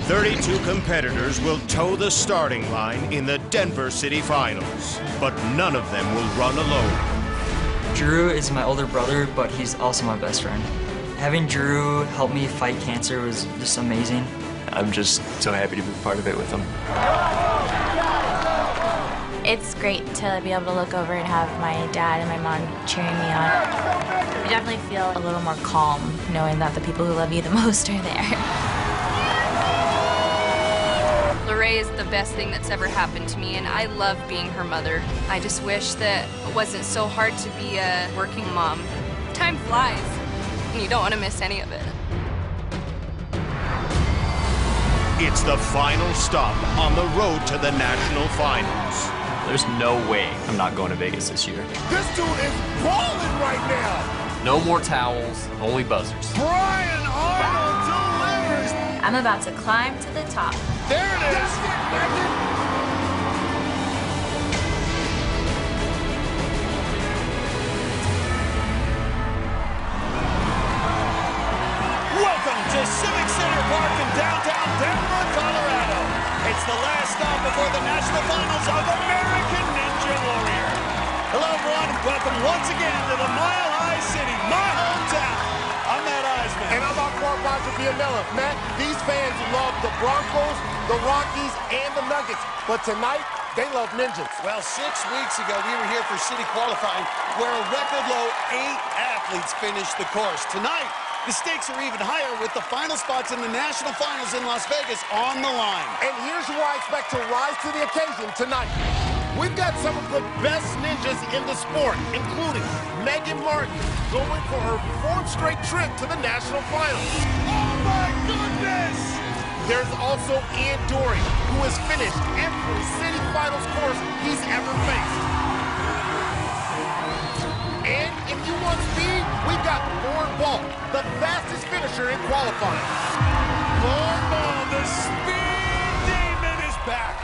32 competitors will toe the starting line in the Denver City Finals, but none of them will run alone. Drew is my older brother, but he's also my best friend. Having Drew help me fight cancer was just amazing. I'm just so happy to be part of it with him. It's great to be able to look over and have my dad and my mom cheering me on. I definitely feel a little more calm knowing that the people who love you the most are there. Lorraine is the best thing that's ever happened to me, and I love being her mother. I just wish that it wasn't so hard to be a working mom. Time flies, and you don't want to miss any of it. It's the final stop on the road to the national finals. There's no way I'm not going to Vegas this year. This dude is balling right now. No more towels, only buzzers. Brian Arnold delivers. I'm about to climb to the top. There it is. Welcome to Civic Center Park in downtown Denver, Colorado. It's the last stop before the national finals of American Ninja Warrior. Hello, everyone. Welcome once again to the Mile High City, my hometown. I'm Matt Iseman. And I'm Akbar Gbaja-Biamila. Matt, these fans love the Broncos, the Rockies, and the Nuggets. But tonight, they love ninjas. Well, 6 weeks ago, we were here for city qualifying, where a record low 8 athletes finished the course. Tonight, the stakes are even higher with the final spots in the national finals in Las Vegas on the line. And here's who I expect to rise to the occasion tonight. We've got some of the best ninjas in the sport, including Megan Martin, going for her 4th straight trip to the national finals. Oh, my goodness! There's also Ian Dory, who has finished every city finals course he's ever faced. And if you want speed, we've got Lauren Ball, the fastest finisher in qualifying. Lauren Ball, the speed demon, is back.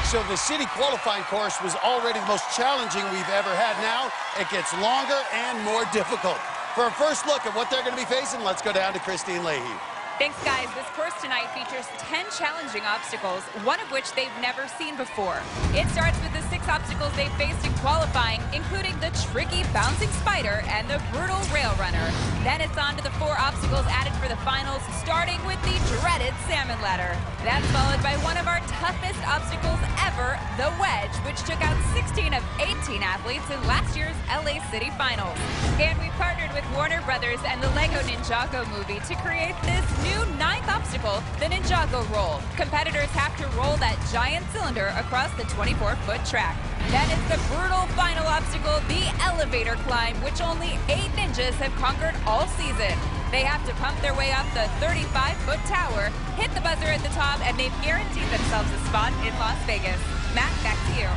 So the city qualifying course was already the most challenging we've ever had. Now it gets longer and more difficult. For a first look at what they're going to be facing, let's go down to Kristine Leahy. Thanks, guys. This course tonight features 10 challenging obstacles, one of which they've never seen before. It starts with the 6 obstacles they faced in qualifying, including the tricky bouncing spider and the brutal rail runner. Then it's on to the 4 obstacles added for the finals, starting with the dreaded salmon ladder. That's followed by one of our toughest obstacles ever, the wedge, which took out 16 of 18 athletes in last year's LA City Finals. And we partnered with Warner Brothers and the Lego Ninjago movie to create this new 9th obstacle, the Ninjago roll. Competitors have to roll that giant cylinder across the 24-foot track. Then it's the brutal final obstacle, the elevator climb, which only 8 ninjas have conquered all season. They have to pump their way up the 35-foot tower, hit the buzzer at the top, and they've guaranteed themselves a spot in Las Vegas. Matt, back to you.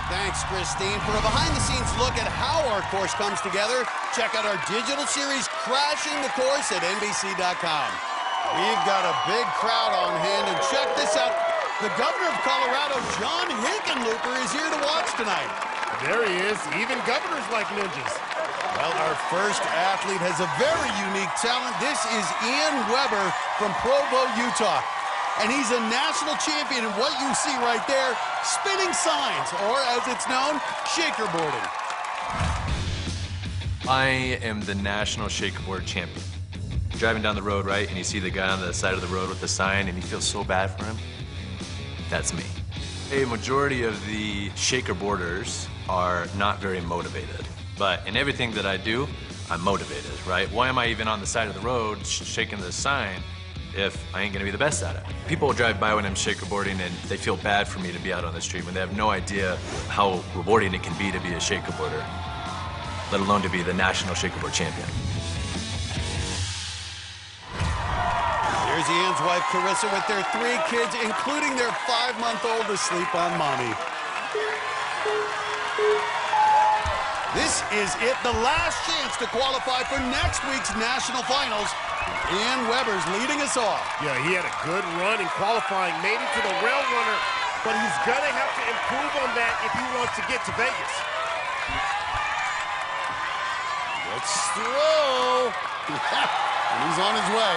Thanks, Kristine. For a behind-the-scenes look at how our course comes together, check out our digital series, Crashing the Course, at NBC.com. We've got a big crowd on hand, and check this out. The governor of Colorado, John Hickenlooper, is here to watch tonight. There he is. Even governors like ninjas. Well, our first athlete has a very unique talent. This is Ian Weber from Provo, Utah. And he's a national champion in what you see right there, spinning signs, or as it's known, shakerboarding. I am the national shakerboard champion. Driving down the road, right, and you see the guy on the side of the road with the sign, and you feel so bad for him? That's me. A majority of the shakerboarders are not very motivated. But in everything that I do, I'm motivated, right? Why am I even on the side of the road shaking the sign if I ain't gonna be the best at it? People drive by when I'm shakerboarding and they feel bad for me to be out on the street when they have no idea how rewarding it can be to be a shakerboarder, let alone to be the national shakerboard champion. Here's Ian's wife, Carissa, with their 3 kids, including their 5-month-old asleep on mommy. This is it, the last chance to qualify for next week's national finals. Ian Weber's leading us off. Yeah, he had a good run in qualifying, made it to the rail runner, but he's gonna have to improve on that if he wants to get to Vegas. Let's throw. And he's on his way.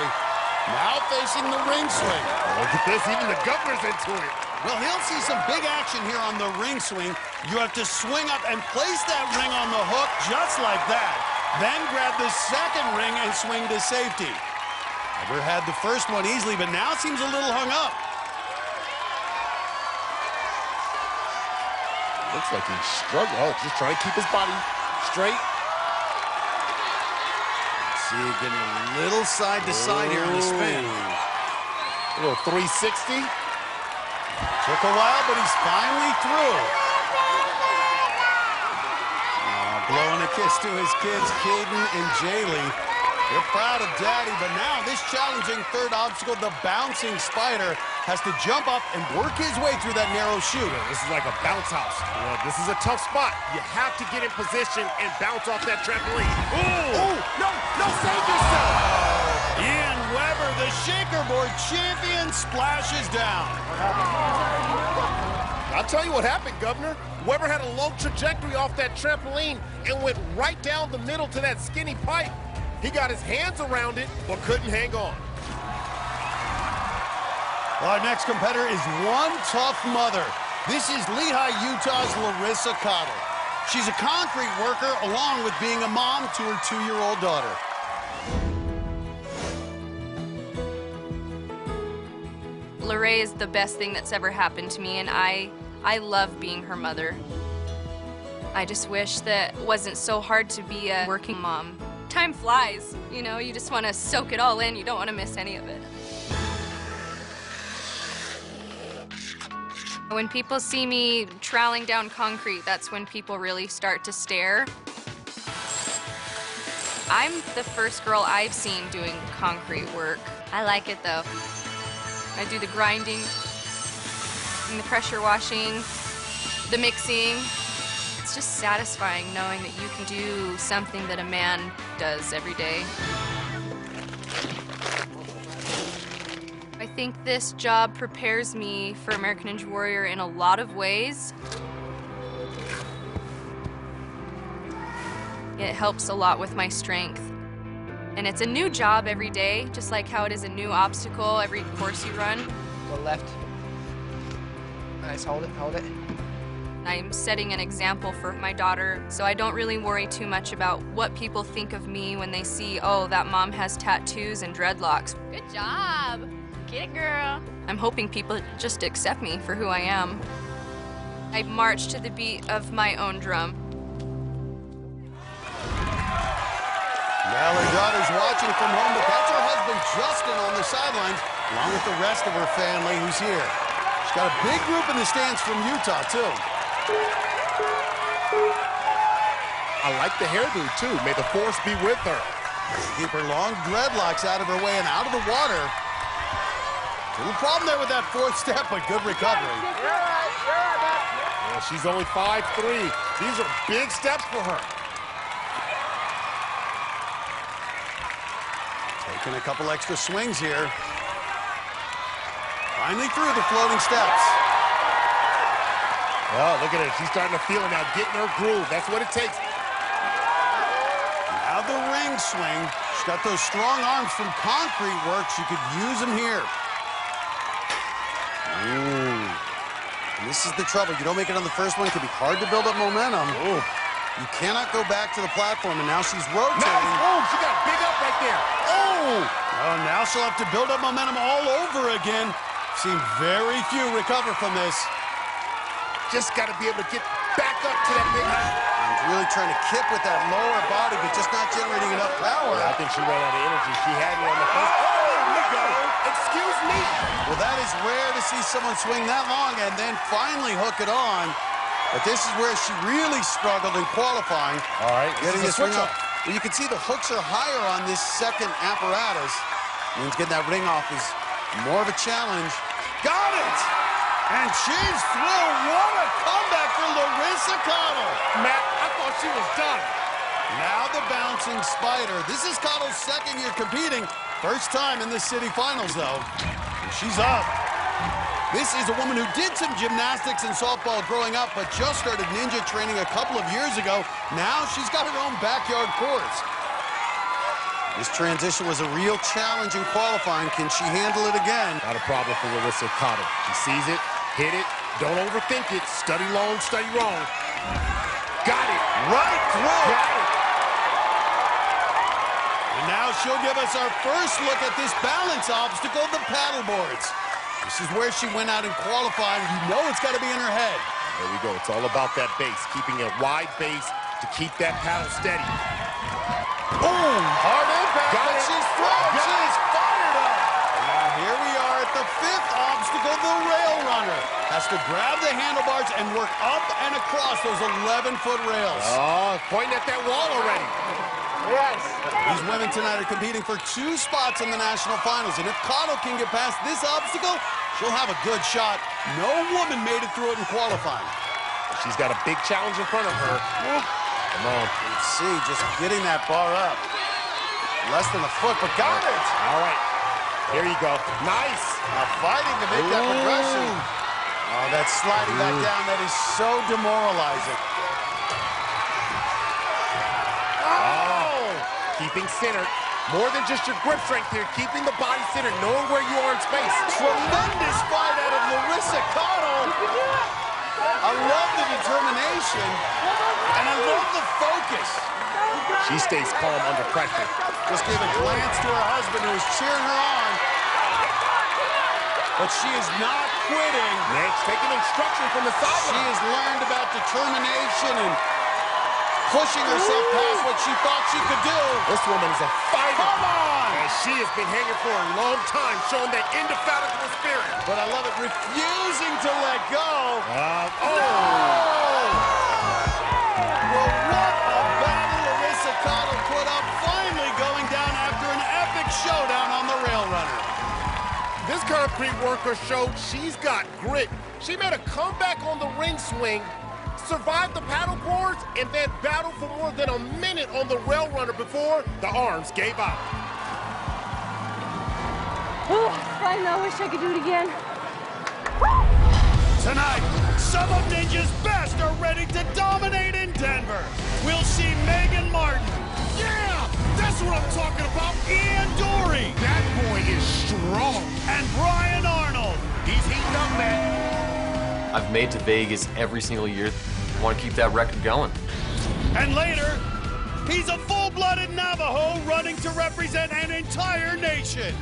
Now facing the ring swing. Look at this, even the governor's into it. Well, he'll see some big action here on the ring swing. You have to swing up and place that ring on the hook just like that. Then grab the second ring and swing to safety. Akbar had the first one easily, but now seems a little hung up. Looks like he's struggling. Oh, just trying to keep his body straight. See, getting a little side to side here on the spin. A little 360. Took a while, but he's finally through. Blowing a kiss to his kids, Caden and Jaylee. They're proud of Daddy, but now this challenging third obstacle, the bouncing spider, has to jump up and work his way through that narrow chute. This is like a bounce house. This is a tough spot. You have to get in position and bounce off that trampoline. Ooh! No, save yourself! Ian Weber, the shakerboard champion, splashes down. I'll tell you what happened, Governor. Weber had a low trajectory off that trampoline and went right down the middle to that skinny pipe. He got his hands around it, but couldn't hang on. Our next competitor is one tough mother. This is Lehi, Utah's Larissa Cottle. She's a concrete worker along with being a mom to her 2-year-old daughter. Lorraine is the best thing that's ever happened to me, and I love being her mother. I just wish that it wasn't so hard to be a working mom. Time flies, you know, you just want to soak it all in. You don't want to miss any of it. When people see me troweling down concrete, that's when people really start to stare. I'm the first girl I've seen doing concrete work. I like it though. I do the grinding, and the pressure washing, the mixing. It's just satisfying knowing that you can do something that a man does every day. I think this job prepares me for American Ninja Warrior in a lot of ways. It helps a lot with my strength. And it's a new job every day, just like how it is a new obstacle every course you run. Go left. Nice, hold it, hold it. I'm setting an example for my daughter, so I don't really worry too much about what people think of me when they see, oh, that mom has tattoos and dreadlocks. Good job. Get it, girl. I'm hoping people just accept me for who I am. I march to the beat of my own drum. Now her daughter's watching from home, but that's her husband Justin on the sidelines, along with the rest of her family who's here. She's got a big group in the stands from Utah, too. I like the hairdo, too. May the force be with her. Keep her long dreadlocks out of her way and out of the water. Little problem there with that fourth step, but good recovery. Yeah, she's only 5'3". These are big steps for her. Taking a couple extra swings here. Finally through the floating steps. Oh, look at her. She's starting to feel it now, getting her groove. That's what it takes. Now the ring swing. She's got those strong arms from concrete work. She could use them here. Ooh. And this is the trouble. You don't make it on the first one. It can be hard to build up momentum. Ooh. You cannot go back to the platform, and now she's rotating. Oh, she got big up right there. Oh! Oh, now she'll have to build up momentum all over again. Seen very few recover from this. Just got to be able to get back up to that big height. And really trying to kip with that lower body, but just not generating enough power. Yeah, I think she ran out of energy. She had it on the first. Oh, here we go. Excuse me. Well, that is rare to see someone swing that long and then finally hook it on. But this is where she really struggled in qualifying. All right, getting this ring up. Well, you can see the hooks are higher on this second apparatus. Means getting that ring off is more of a challenge. Got it! And she's through. What a comeback for Larissa Cottle. Matt, I thought she was done. Now the bouncing spider. This is Cottle's second year competing. First time in the city finals, though. And she's up. This is a woman who did some gymnastics and softball growing up, but just started ninja training a couple of years ago. Now she's got her own backyard course. This transition was a real challenge in qualifying. Can she handle it again? Not a problem for Larissa Cotto. She sees it, hit it, don't overthink it. Study long, study wrong. Got it. Right through. Got it. And now she'll give us our first look at this balance obstacle, the paddle boards. This is where she went out in qualifying. You know it's got to be in her head. There we go. It's all about that base, keeping a wide base to keep that paddle steady. Boom! Hard impact, Got but it. she's thrown. Got She it. is fired up. And here we are at the 5th obstacle, the rail runner. Has to grab the handlebars and work up and across those 11-foot rails. Oh, pointing at that wall already. Yes. These women tonight are competing for 2 spots in the national finals, and if Cotto can get past this obstacle, she'll have a good shot. No woman made it through it in qualifying. She's got a big challenge in front of her. Come on. Let's see, just getting that bar up. Less than a foot, but got it. All right. Here you go. Nice. Now fighting to make that progression. Oh, that's sliding back down. That is so demoralizing. Oh! Keeping centered. More than just your grip strength here. Keeping the body centered, knowing where you are in space. Tremendous fight out of Larissa Cotto. I love the determination, and I love the focus. She stays calm under pressure. Just gave a glance to her husband who was cheering her on. But she is not quitting. Next, taking instruction from the She sideline. has learned about determination and pushing herself past what she thought she could do. This woman is a fighter. Come on! And she has been hanging for a long time, showing that indefatigable spirit. But I love it, refusing to let go. Oh! Well, what a battle Larissa Cotto put up, finally going down after an epic showdown on the rail runner. This concrete worker showed she's got grit. She made a comeback on the ring swing, survived the paddle boards, and then battled for more than a minute on the rail runner before the arms gave out. Oh, I know, I wish I could do it again. Tonight, some of Ninja's best are ready to dominate in Denver. We'll see Megan Martin. Yeah! That's what I'm talking about! Ian Dory. That boy is strong. And Brian Arnold. He's heating up, man. I've made to Vegas every single year. I want to keep that record going. And later, he's a full-blooded Navajo running to represent an entire nation.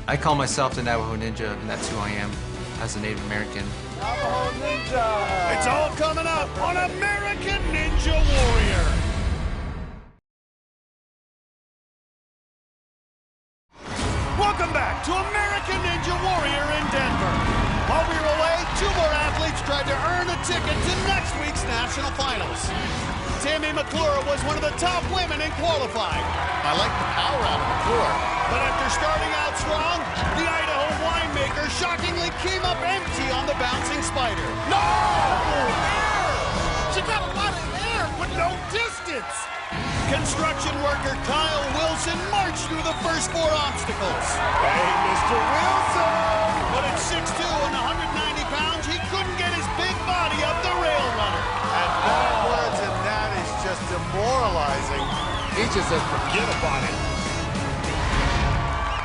I call myself the Navajo Ninja, and that's who I am as a Native American. Navajo Ninja. It's all coming up on American Ninja Warrior. Welcome back to American Ninja Warrior in Denver. While we were away, 2 more athletes tried to earn a ticket to next week's national finals. Tammy McClure was one of the top women in qualifying. I like the power out of McClure. But after starting out strong, the Idaho winemaker shockingly came up empty on the bouncing spider. No! Air! She got a lot of air, but no distance. Construction worker Kyle Wilson marched through the first 4 obstacles. Hey, Mr. Wilson! But at 6'2" and 190 pounds, he couldn't get his big body up the rail runner. And backwards, and that is just demoralizing. He just says, forget about it.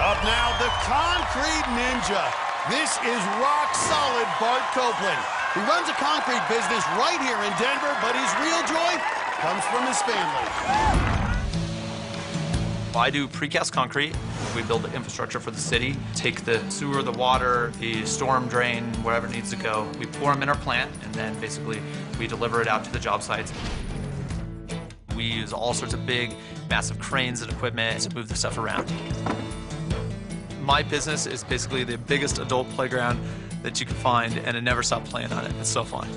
Up now, the Concrete Ninja. This is rock-solid Bart Copeland. He runs a concrete business right here in Denver, but his real joy comes from his family. I do precast concrete. We build the infrastructure for the city, take the sewer, the water, the storm drain, wherever it needs to go. We pour them in our plant, and then basically we deliver it out to the job sites. We use all sorts of big, massive cranes and equipment to move the stuff around. My business is basically the biggest adult playground that you can find, and I never stop playing on it. It's so fun.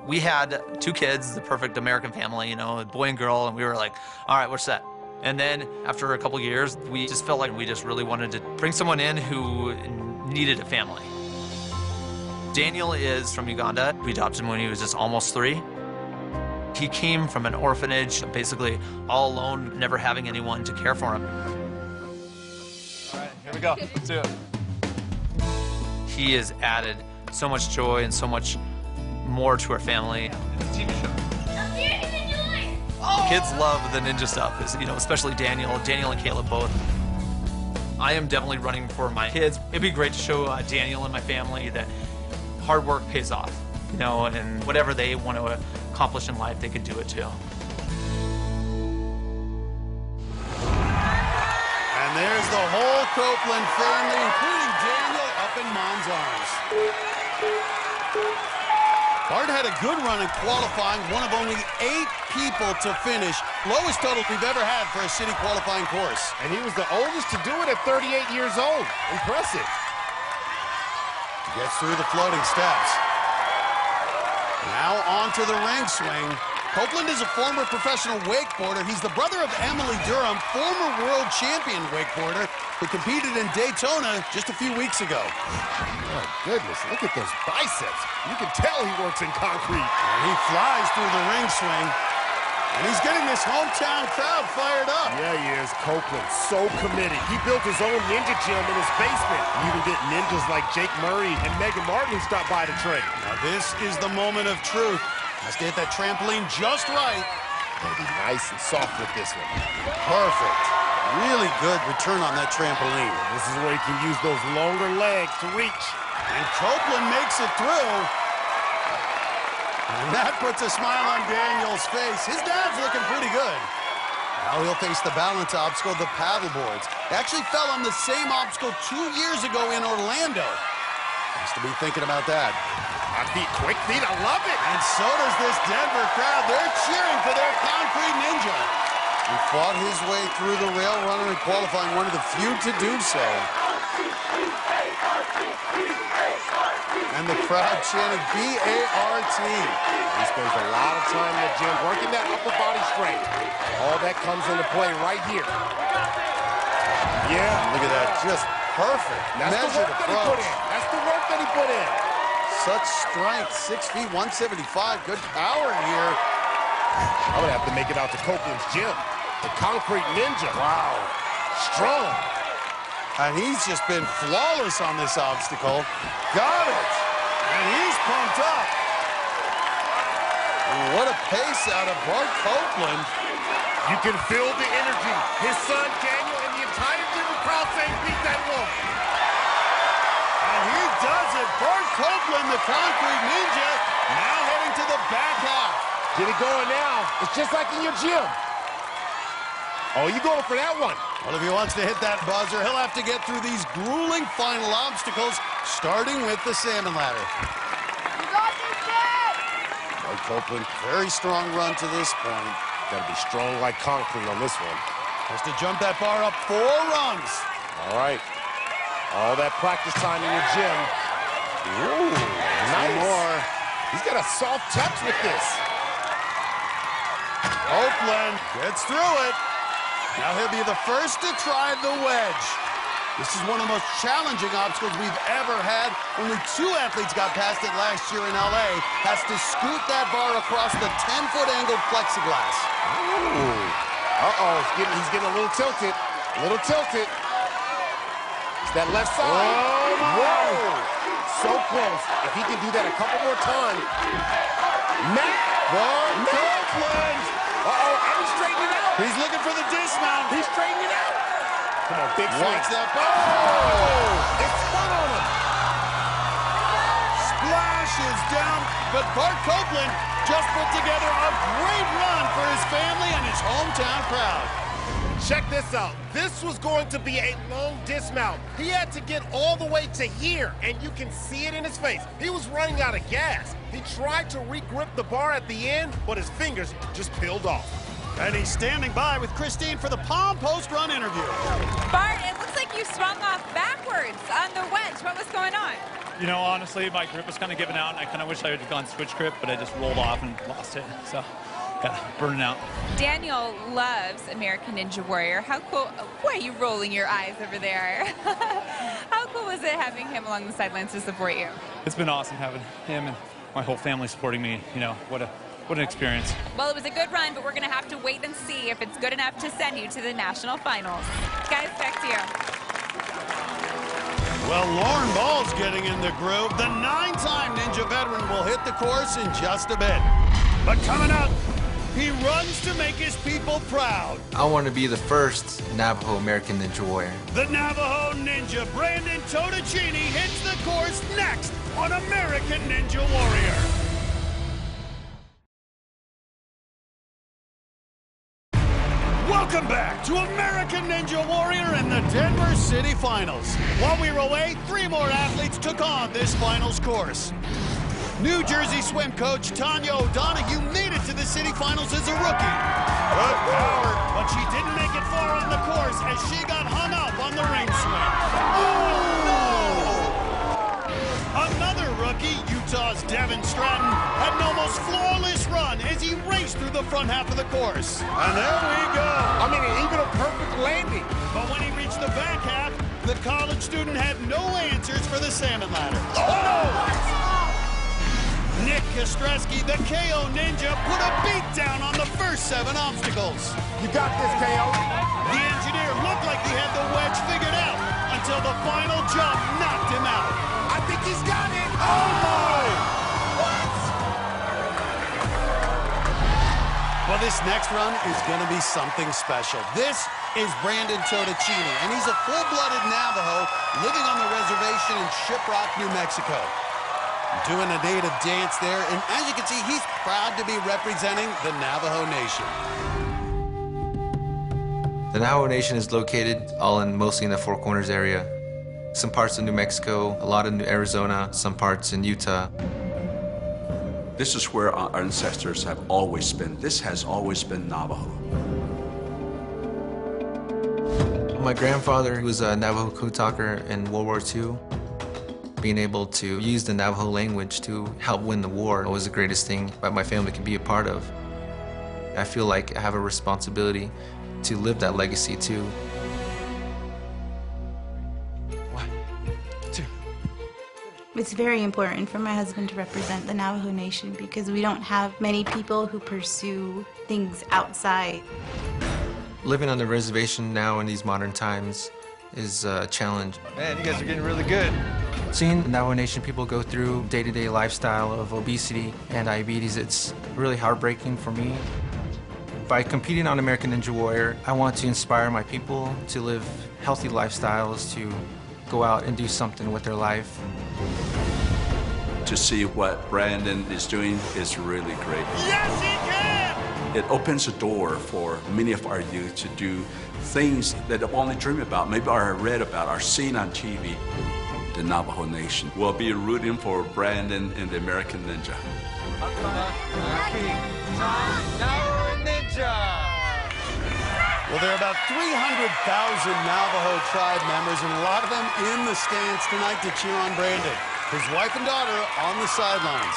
We had 2 kids, the perfect American family, you know, a boy and girl, and we were like, all right, we're set. And then after a couple years, we just felt like we just really wanted to bring someone in who needed a family. Daniel is from Uganda. We adopted him when he was just almost 3. He came from an orphanage, basically all alone, never having anyone to care for him. All right, here we go. Let's do it. He has added so much joy and so much more to our family. It's a TV show. Kids love the ninja stuff, especially Daniel and Caleb both. I am definitely running for my kids. It'd be great to show Daniel and my family that hard work pays off, and whatever they want to accomplish in life, they can do it too. And there's the whole Copeland family, including Daniel, up in Mom's arms. Bart had a good run in qualifying, one of only 8 people to finish. Lowest total we've ever had for a city qualifying course. And he was the oldest to do it at 38 years old. Impressive. Gets through the floating steps. Now onto the ring swing. Copeland is a former professional wakeboarder. He's the brother of Emily Durham, former world champion wakeboarder, who competed in Daytona just a few weeks ago. Oh, goodness, look at those biceps. You can tell he works in concrete. And he flies through the ring swing. And he's getting this hometown crowd fired up. Yeah, he is. Copeland, so committed. He built his own ninja gym in his basement. You even get ninjas like Jake Murray and Megan Martin who stopped by to train. Now this is the moment of truth. Has to hit that trampoline just right. Gotta be nice and soft with this one. Perfect. Really good return on that trampoline. This is where he can use those longer legs to reach. And Copeland makes it through. And that puts a smile on Daniel's face. His dad's looking pretty good. Now he'll face the balance obstacle, the paddle boards. He actually fell on the same obstacle 2 years ago in Orlando. Has to be thinking about that. Hot feet, quick feet, I love it. And so does this Denver crowd. They're cheering for their concrete ninja. He fought his way through the rail runner and qualifying, one of the few to do so. And the crowd chanting B-A-R-T. He spends a lot of time in the gym working that upper body strength. All that comes into play right here. Yeah. Look at that, just perfect. That's the work that he put in. That's the work that he put in. Such strength, 6 feet, 175. Good power here. I'm gonna have to make it out to Copeland's gym. The concrete ninja. Wow. Strong. And he's just been flawless on this obstacle. Got it. And he's pumped up. What a pace out of Bart Copeland. You can feel the energy. His son, Daniel, and the entire Denver crowd saying, beat that wolf. And he does it. Bart Copeland, the concrete ninja, now heading to the back half. Get it going now. It's just like in your gym. Oh, you going for that one. Well, if he wants to hit that buzzer, he'll have to get through these grueling final obstacles, starting with the salmon ladder. You got this, Dad! Bart Copeland, very strong run to this point. Gotta be strong like concrete on this one. Has to jump that bar up 4 rungs. All right. All that practice time in your gym. Ooh, nice. More. He's got a soft touch with this. Copeland gets through it. Now he'll be the first to try the wedge. This is one of the most challenging obstacles we've ever had. Only 2 athletes got past it last year in LA. Has to scoot that bar across the 10-foot angled plexiglass. Ooh. Uh-oh, he's getting a little tilted. A little tilted. It's that left side. Oh, my. Whoa. So close. If he can do that a couple more times. Bart Copeland. Uh-oh, and he's straightening out. He's looking for the dismount. He's straightening out. Come on, big swing. Watch that. Oh! It spun on him. Splashes down, but Bart Copeland just put together a great run for his family and his hometown crowd. Check this out. This was going to be a long dismount. He had to get all the way to here, and you can see it in his face. He was running out of gas. He tried to re-grip the bar at the end, but his fingers just peeled off. And he's standing by with Kristine for the Palm post-run interview. Bart, it looks like you swung off backwards on the wedge. What was going on? You know, honestly, my grip was kind of giving out, and I kind of wish I would have gone switch grip, but I just rolled off and lost it. So, got burning out. Daniel loves American Ninja Warrior. How cool. Why are you rolling your eyes over there? How cool was it having him along the sidelines to support you? It's been awesome having him and my whole family supporting me. You know, what an experience. Well, it was a good run, but we're going to have to wait and see if it's good enough to send you to the national finals. Guys, back to you. Well, Lauren Ball's getting in the groove. The 9-time Ninja veteran will hit the course in just a bit. But coming up, He runs to make his people proud. I want to be the first Navajo American Ninja Warrior. The Navajo Ninja, Brandon Totocini, hits the course next on American Ninja Warrior. Welcome back to American Ninja Warrior in the Denver City Finals. While we were away, 3 more athletes took on this finals course. New Jersey swim coach Tanya O'Donoghue made it to the city finals as a rookie. Good power, but she didn't make it far on the course as she got hung up on the ring swim. Oh, no! Another rookie, Utah's Devin Stratton, had an almost flawless run as he raced through the front half of the course. And there we go. I mean, even a perfect landing. But when he reached the back half, the college student had no answers for the salmon ladder. Oh! Nick Kostreski, the KO Ninja, put a beat down on the first 7 obstacles. You got this, KO. The engineer looked like he had the wedge figured out until the final jump knocked him out. I think he's got it. Oh, my! What? Well, this next run is going to be something special. This is Brandon Totocini, and he's a full-blooded Navajo living on the reservation in Shiprock, New Mexico. Doing a native dance there, and as you can see, he's proud to be representing the Navajo Nation. The Navajo Nation is located mostly in the Four Corners area. Some parts of New Mexico, a lot of Arizona, some parts in Utah. This is where our ancestors have always been. This has always been Navajo. My grandfather was a Navajo code talker in World War II. Being able to use the Navajo language to help win the war was the greatest thing that my family can be a part of. I feel like I have a responsibility to live that legacy too. 1, 2. It's very important for my husband to represent the Navajo Nation because we don't have many people who pursue things outside. Living on the reservation now in these modern times is a challenge. Man, you guys are getting really good. Seeing the Navajo Nation people go through day-to-day lifestyle of obesity and diabetes, it's really heartbreaking for me. By competing on American Ninja Warrior, I want to inspire my people to live healthy lifestyles, to go out and do something with their life. To see what Brandon is doing is really great. Yes, he can! It opens a door for many of our youth to do things that they've only dreamed about, maybe are read about, are seen on TV. The Navajo Nation will be rooting for Brandon and the American Ninja. Well, there are about 300,000 Navajo tribe members, and a lot of them in the stands tonight to cheer on Brandon. His wife and daughter on the sidelines.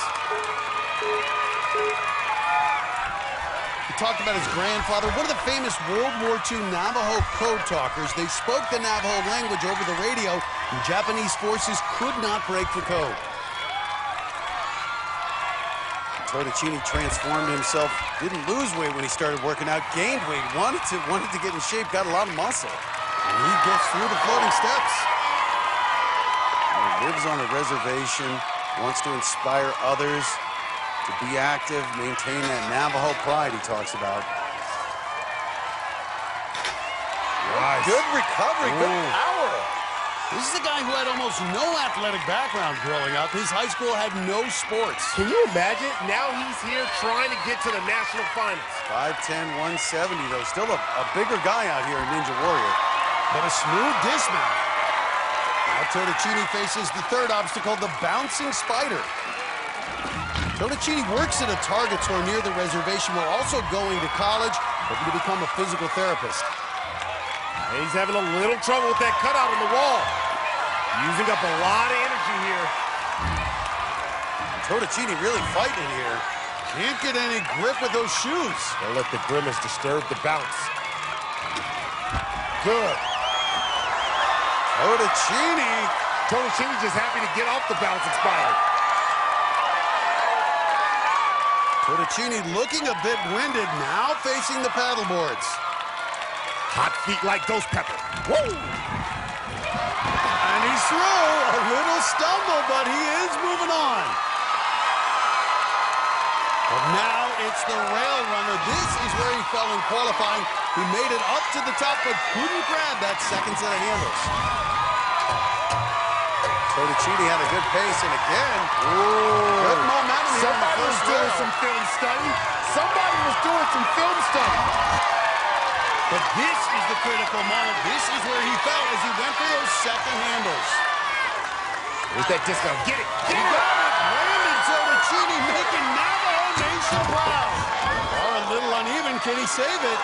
He talked about his grandfather, one of the famous World War II Navajo code talkers. They spoke the Navajo language over the radio, and Japanese forces could not break the code. Totocini transformed himself, didn't lose weight when he started working out, gained weight, wanted to get in shape, got a lot of muscle. And he gets through the floating steps. He lives on a reservation, wants to inspire others to be active, maintain that Navajo pride he talks about. Nice. Good recovery, good power. This is a guy who had almost no athletic background growing up. His high school had no sports. Can you imagine? Now he's here trying to get to the national finals. 5'10", 170, though. Still a bigger guy out here in Ninja Warrior. But a smooth dismount. Now Totocini faces the third obstacle, the bouncing spider. Totocini works at a target store near the reservation while also going to college, hoping to become a physical therapist. And he's having a little trouble with that cutout on the wall. Using up a lot of energy here. Totocini really fighting here. Can't get any grip with those shoes. Don't let the grimace disturb the bounce. Good. Totocini just happy to get off the bouncing spider. Totocini looking a bit winded, now facing the paddle boards. Hot feet like ghost pepper. Woo! And he's through. A little stumble, but he is moving on. But now it's the rail runner. This is where he fell in qualifying. He made it up to the top, but couldn't grab that second set of handles. Todicini had a good pace, and again, good momentum here in the Somebody was first doing rail. some film study. Somebody was doing some film study. But this is the critical moment. This is where he fell as he went for those second handles. Where's that disco? Get it! He got it! Brandon Todicini making Navajo Nation proud. Or a little uneven. Can he save it?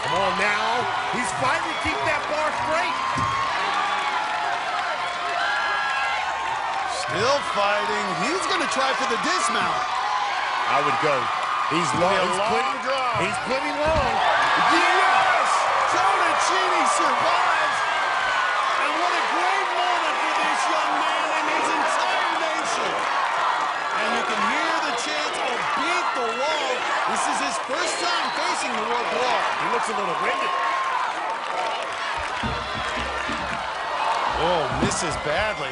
Come on now. He's fighting to keep that bar straight. Still fighting. He's going to try for the dismount. I would go. He's long. He's plenty long. Yes! Todicini survives. And what a great moment for this young man and his entire nation. And you can hear the chants of beat the wall. This is his first time facing the warped wall. He looks a little winded. Oh, misses badly,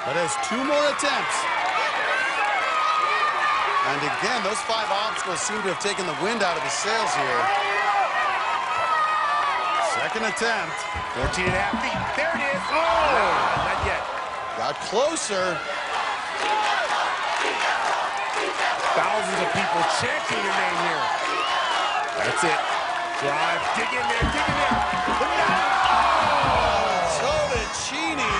but has 2 more attempts. And again, those 5 obstacles seem to have taken the wind out of his sails here. Second attempt. 14 and a half feet. There it is. Oh! Not yet. Got closer. Thousands of people chanting your name here. That's it. Drive. Dig in there. Dig in there. Todicini.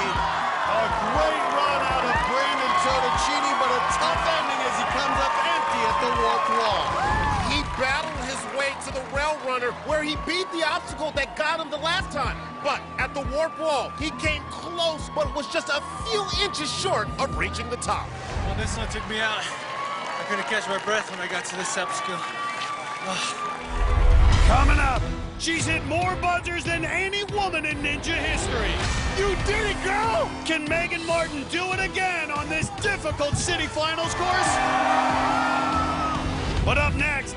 A great run out of Brandon Todicini, but a tough ending as he comes up empty at the warped wall. He battled his way to the rail runner where he beat the obstacle that got him the last time. But at the warped wall, he came close, but was just a few inches short of reaching the top. Well, this one took me out. I couldn't catch my breath when I got to this obstacle. Coming up, she's hit more buzzers than any woman in Ninja history. You did it, girl! Can Megan Martin do it again on this difficult city finals course? But up next,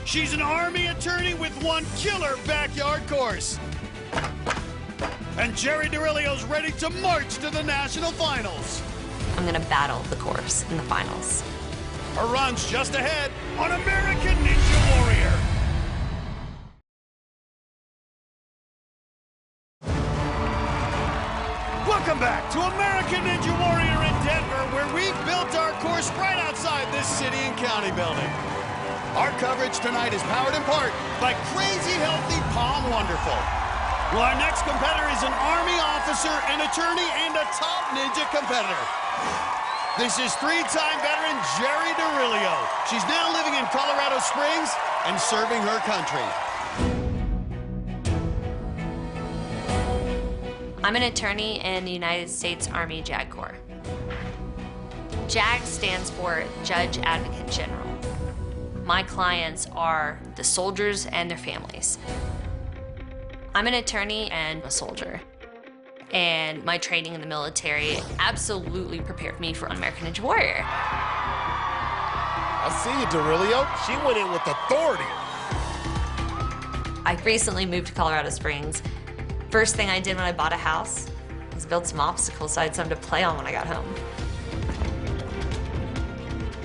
she's an Army attorney with one killer backyard course. And Jerry DeRilio's ready to march to the national finals. I'm gonna battle the course in the finals. Her run's just ahead on American Ninja Warrior. Welcome back to American Ninja Warrior in Denver, where we've built our course right outside this city and county building. Our coverage tonight is powered in part by Crazy Healthy Palm Wonderful. Well, our next competitor is an Army officer, an attorney, and a top ninja competitor. This is 3-time veteran Jerry DeRilio. She's now living in Colorado Springs and serving her country. I'm an attorney in the United States Army JAG Corps. JAG stands for Judge Advocate General. My clients are the soldiers and their families. I'm an attorney and a soldier. And my training in the military absolutely prepared me for American Ninja Warrior. I see you, DeRilio. She went in with authority. I recently moved to Colorado Springs. First thing I did when I bought a house was build some obstacles so I had something to play on when I got home.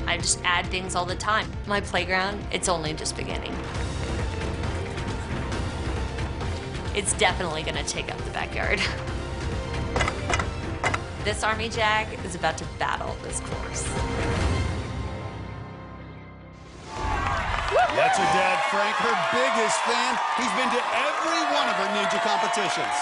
I just add things all the time. My playground, it's only just beginning. It's definitely gonna take up the backyard. This Army JAG is about to battle this course. That's her dad, Frank, her biggest fan. He's been to every one of her ninja competitions.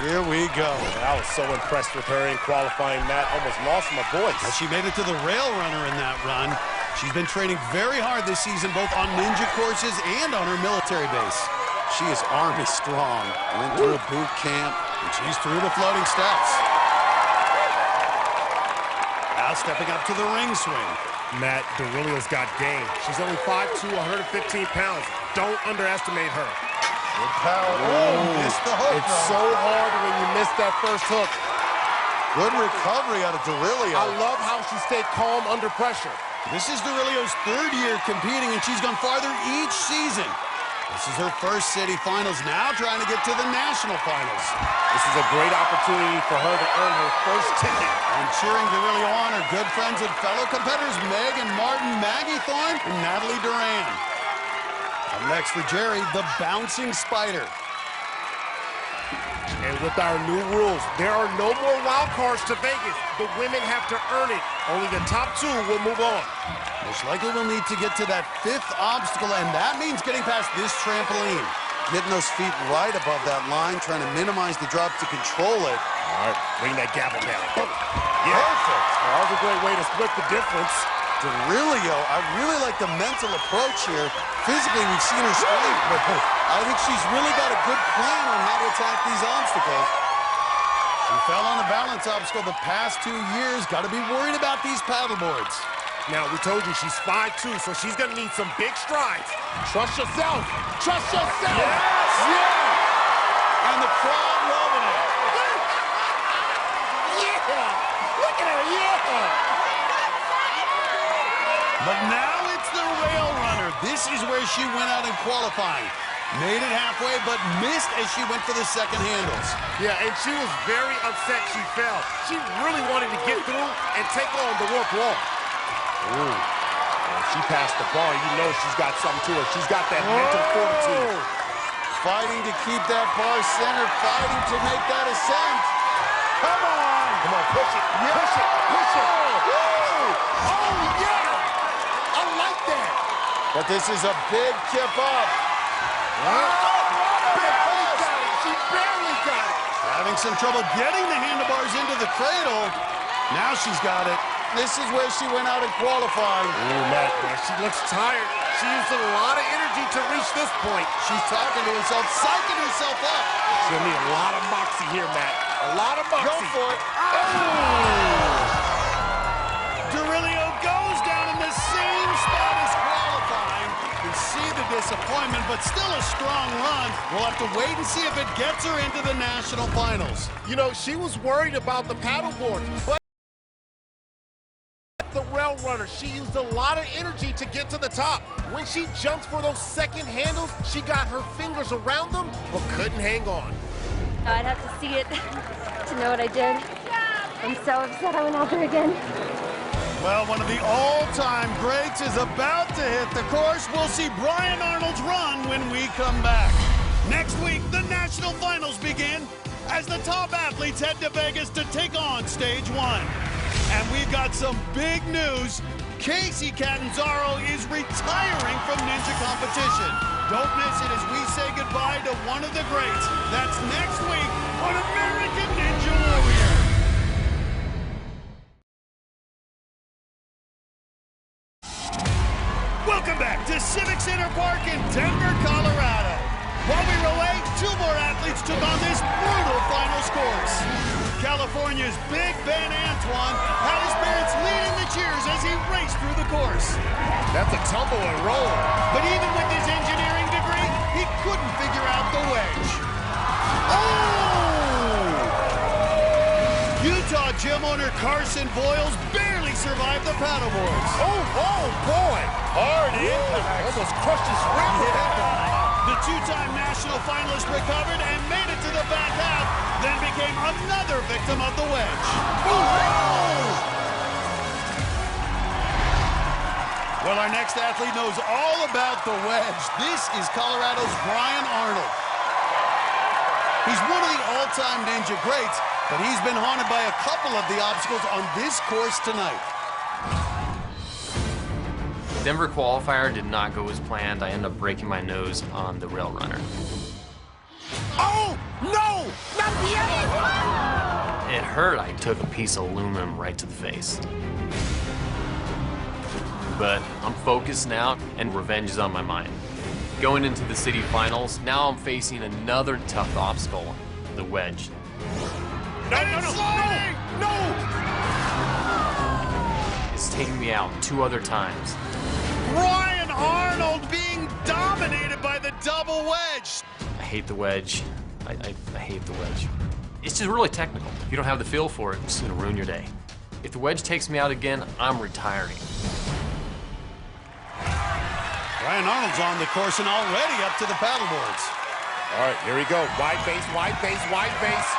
Here we go. I was so impressed with her in qualifying, Matt. Almost lost my voice. As she made it to the rail runner in that run. She's been training very hard this season, both on ninja courses and on her military base. She is Army strong. Went through a boot camp, and she's through the floating steps. Now stepping up to the ring swing. Matt, DeRilio's got game. She's only 5'2", 115 pounds. Don't underestimate her. Good power. Oh, missed the hook. It's so hard when you miss that first hook. Good recovery out of DeRilio. I love how she stayed calm under pressure. This is DeRilio's 3rd year competing, and she's gone farther each season. This is her first city finals, now trying to get to the national finals. This is a great opportunity for her to earn her first ticket. And cheering to really on her good friends and fellow competitors, Megan Martin, Maggie Thorne, and Natalie Duran. Up next for Jerry, the bouncing spider. And with our new rules, there are no more wild cards to Vegas. The women have to earn it. Only the top 2 will move on. Most likely we'll need to get to that 5th obstacle, and that means getting past this trampoline. Getting those feet right above that line, trying to minimize the drop to control it. All right, bring that gavel down. Yeah. Perfect. That was a great way to split the difference. D'Aurelio, I really like the mental approach here. Physically, we've seen her scream, but I think she's really got a good plan on how to attack these obstacles. She fell on the balance obstacle the past 2 years. Got to be worried about these paddle boards. Now, we told you she's 5'2", so she's going to need some big strides. Trust yourself. Trust yourself. Yes. Yeah. And the crowd loving it. Yeah. Look at her. Yeah. But now it's the rail runner. This is where she went out in qualifying. Made it halfway, but missed as she went for the second handles. Yeah, and she was very upset she fell. She really wanted to get through and take on the warp wall. Ooh. And she passed the bar. You know she's got something to her. She's got that mental fortitude. Fighting to keep that bar centered, fighting to make that ascent. Come on! Come on, push it. Yeah. Push it. Push it. Woo! Oh, yeah! I like that. But this is a big tip up. Barely got it. She barely got it. Having some trouble getting the handlebars into the cradle. Now she's got it. This is where she went out in qualifying. Ooh, Matt, she looks tired. She used a lot of energy to reach this point. She's talking to herself, psyching herself up. She'll need a lot of moxie here, Matt. A lot of moxie. Go for it. D'Aurelio goes down in the same spot as qualifying. You can see the disappointment, but still a strong run. We'll have to wait and see if it gets her into the national finals. You know, she was worried about the paddleboard, but the rail runner, she used a lot of energy to get to the top. When she jumped for those second handles, she got her fingers around them, but couldn't hang on. I'd have to see it to know what I did. I'm so upset I went out there again. Well, one of the all-time greats is about to hit the course. We'll see Brian Arnold's run when we come back. Next week, the national finals begin as the top athletes head to Vegas to take on stage 1. And we've got some big news. Casey Catanzaro is retiring from ninja competition. Don't miss it as we say goodbye to one of the greats. That's next week on American Ninja Warrior. Welcome back to Civic Center Park in Denver, Colorado. While we were away, 2 more athletes took on this brutal finals course. California's Big Ben Antoine had his parents leading the cheers as he raced through the course. That's a tumble and roll. But even with his engineering degree, he couldn't figure out the wedge. Oh! Utah gym owner Carson Boyles barely survived the paddleboards. Oh, boy. Hard impact. Almost crushed his ribs. Yeah. The 2-time national finalist recovered and made it to the back half, then became another victim of the wedge. Well, our next athlete knows all about the wedge. This is Colorado's Brian Arnold. He's one of the all-time ninja greats, but he's been haunted by a couple of the obstacles on this course tonight. Denver qualifier did not go as planned. I ended up breaking my nose on the rail runner. Oh, no! Not the end! It hurt. I took a piece of aluminum right to the face. But I'm focused now, and revenge is on my mind. Going into the city finals, now I'm facing another tough obstacle, the wedge. No! It's taken me out 2 other times. Brian Arnold being dominated by the double wedge. I hate the wedge. I hate the wedge. It's just really technical. If you don't have the feel for it, it's gonna ruin your day. If the wedge takes me out again, I'm retiring. Brian Arnold's on the course and already up to the paddle boards. All right, here we go. Wide base, wide base, wide base.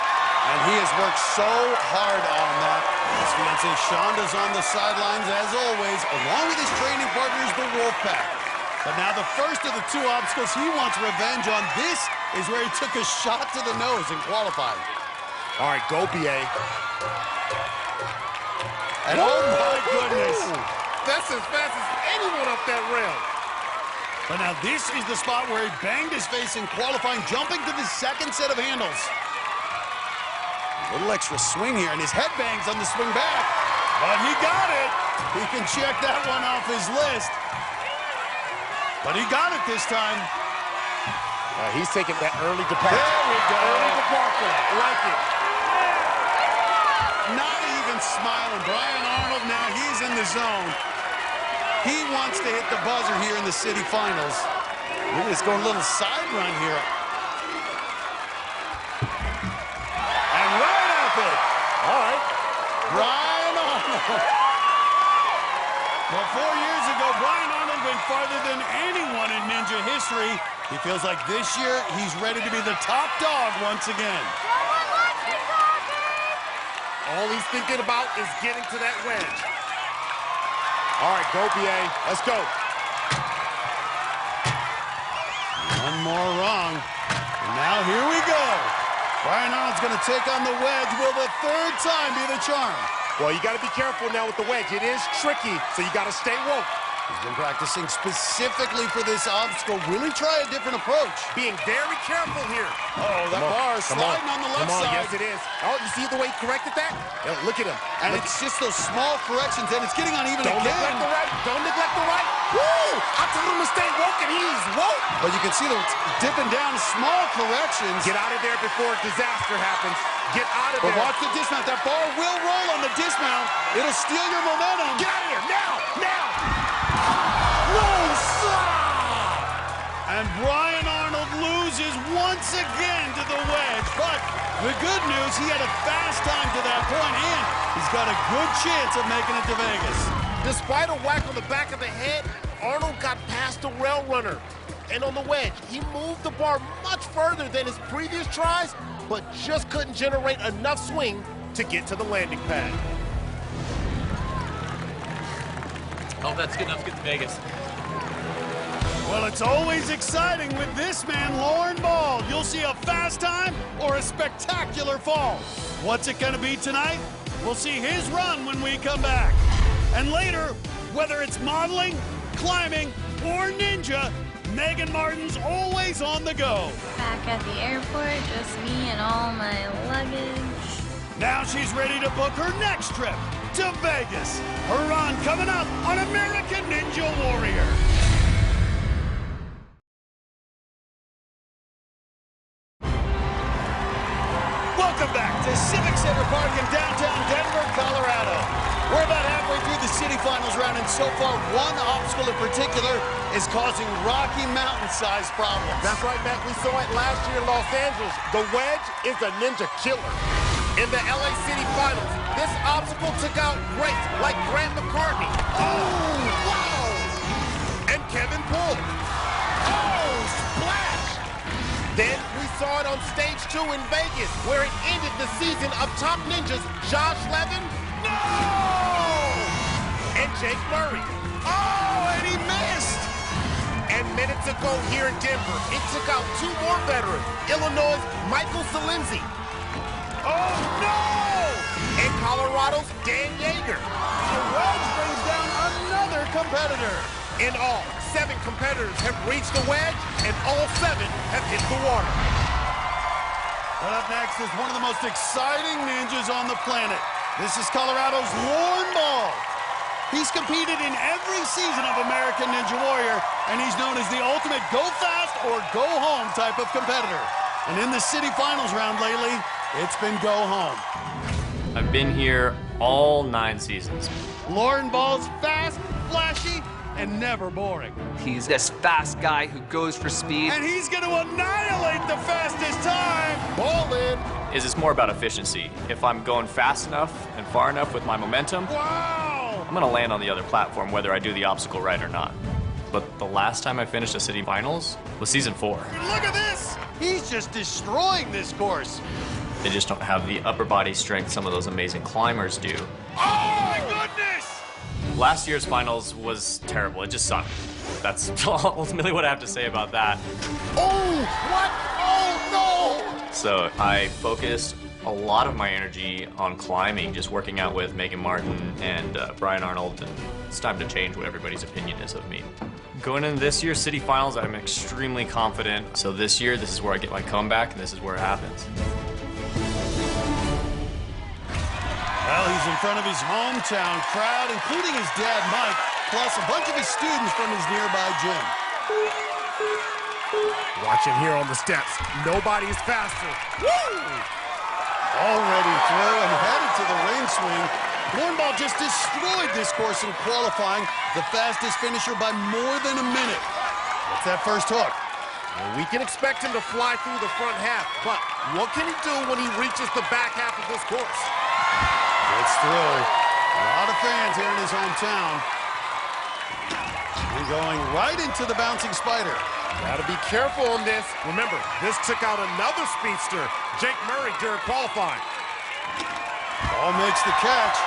And he has worked so hard on that. His fiancée Shonda's on the sidelines, as always, along with his training partners, the Wolfpack. But now the first of the two obstacles he wants revenge on. This is where he took a shot to the nose in qualifying. All right, go, BA. And oh my goodness. That's as fast as anyone up that rail. But now this is the spot where he banged his face in qualifying, jumping to the second set of handles. A little extra swing here, and his head bangs on the swing back. But he got it. He can check that one off his list. But he got it this time. He's taking that early departure. There we go. Early departure. Like it. Not even smiling. Brian Arnold, now he's in the zone. He wants to hit the buzzer here in the city finals. Look at this, going a little side run here. And right up it. All right. Brian Arnold. Well, 4 years ago, Brian Arnold went farther than anyone in Ninja history. He feels like this year he's ready to be the top dog once again. All he's thinking about is getting to that wedge. All right, go, BA. Let's go. One more wrong. And now here we go. Brian Arnold's going to take on the wedge. Will the third time be the charm? Well, you got to be careful now with the wedge. It is tricky, so you got to stay woke. He's been practicing specifically for this obstacle. Really try a different approach. Being very careful here. Oh, that bar sliding on the left side. Yes, it is. Oh, you see the way he corrected that? Yeah, look at him. And it's just those small corrections, and it's getting uneven again. Don't neglect the right. Don't neglect the right. Woo! I told him to stay woke, and he's woke. But you can see them dipping down small corrections. Get out of there before a disaster happens. Get out of there. But watch the dismount. That bar will roll on the dismount. It'll steal your momentum. Get out of here. Now! Now! No, sir! And Brian Arnold loses once again to the wedge. But the good news, he had a fast time to that point, and he's got a good chance of making it to Vegas. Despite a whack on the back of the head, Arnold got past the rail runner. And on the wedge, he moved the bar much further than his previous tries, but just couldn't generate enough swing to get to the landing pad. Oh, that's good enough to get to Vegas. Well, it's always exciting with this man, Lauren Ball. You'll see a fast time or a spectacular fall. What's it going to be tonight? We'll see his run when we come back. And later, whether it's modeling, climbing, or ninja, Megan Martin's always on the go. Back at the airport, just me and all my luggage. Now she's ready to book her next trip to Vegas. Her run coming up on American Ninja Warrior. Welcome back to Civic Center Park in downtown Denver, Colorado. We're about halfway through the city finals round, and so far, one obstacle in particular is causing Rocky Mountain-sized problems. That's right, Matt. We saw it last year in Los Angeles. The wedge is a ninja killer. In the LA City Finals, this obstacle took out greats like Grant McCartney. Oh, wow! And Kevin Poole. Oh, splash! Then we saw it on stage 2 in Vegas, where it ended the season of Top Ninjas Josh Levin. No! And Jake Murray. Oh, and he missed! And minutes ago here in Denver, it took out 2 more veterans, Illinois' Michael Salenzi. Oh, no! And Colorado's Dan Yeager. The wedge brings down another competitor. In all, 7 competitors have reached the wedge, and all 7 have hit the water. But up next is one of the most exciting ninjas on the planet. This is Colorado's Lauren Ball. He's competed in every season of American Ninja Warrior, and he's known as the ultimate go fast or go home type of competitor. And in the city finals round lately, it's been go home. I've been here all 9 seasons. Lauren Ball's fast, flashy, and never boring. He's this fast guy who goes for speed. And he's going to annihilate the fastest time. Ball in. Is this more about efficiency? If I'm going fast enough and far enough with my momentum, wow! I'm going to land on the other platform whether I do the obstacle right or not. But the last time I finished a city finals was season 4. Look at this! He's just destroying this course. They just don't have the upper body strength some of those amazing climbers do. Oh my goodness! Last year's finals was terrible. It just sucked. That's ultimately what I have to say about that. Oh, what? Oh, no! So I focused a lot of my energy on climbing, just working out with Megan Martin and Brian Arnold, and it's time to change what everybody's opinion is of me. Going into this year's city finals, I'm extremely confident. So this year, this is where I get my comeback, and this is where it happens. Well, he's in front of his hometown crowd, including his dad, Mike, plus a bunch of his students from his nearby gym. Watch him here on the steps. Nobody is faster. Woo! Already through and headed to the ring swing. Lornball just destroyed this course in qualifying, the fastest finisher by more than a minute. What's that first hook? Well, we can expect him to fly through the front half, but what can he do when he reaches the back half of this course? Gets through. A lot of fans here in his hometown. And going right into the bouncing spider. Gotta be careful on this. Remember, this took out another speedster, Jake Murray, during qualifying. Ball makes the catch.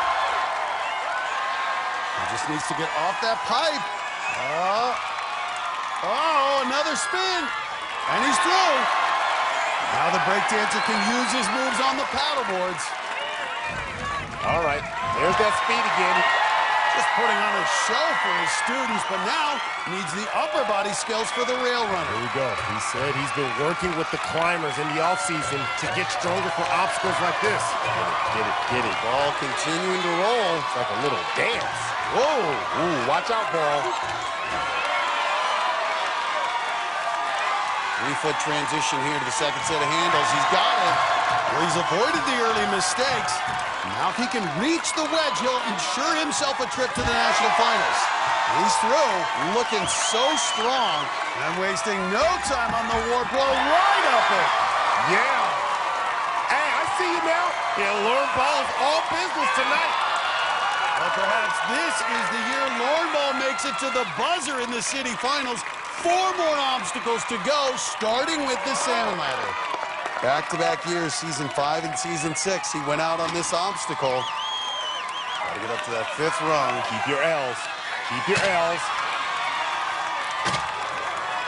He just needs to get off that pipe. Oh, another spin. And he's through. Now the breakdancer can use his moves on the paddle boards. All right, there's that speed again. Just putting on a show for his students, but now needs the upper body skills for the rail runner. Here we go. He said he's been working with the climbers in the offseason to get stronger for obstacles like this. Get it, get it. Ball continuing to roll. It's like a little dance. Whoa. Ooh, watch out, ball. 3-foot transition here to the second set of handles. He's got it. Well, he's avoided the early mistakes. Now if he can reach the wedge, he'll ensure himself a trip to the national finals. He's through, looking so strong, and wasting no time on the warp blow right up it. Yeah. Hey, I see you now. Yeah, Lornball's all business tonight. Well, perhaps this is the year Lornball makes it to the buzzer in the city finals. 4 more obstacles to go, starting with the salmon ladder. Back-to-back years, season 5 and season 6, he went out on this obstacle. Got to get up to that 5th rung. Keep your L's. Keep your L's.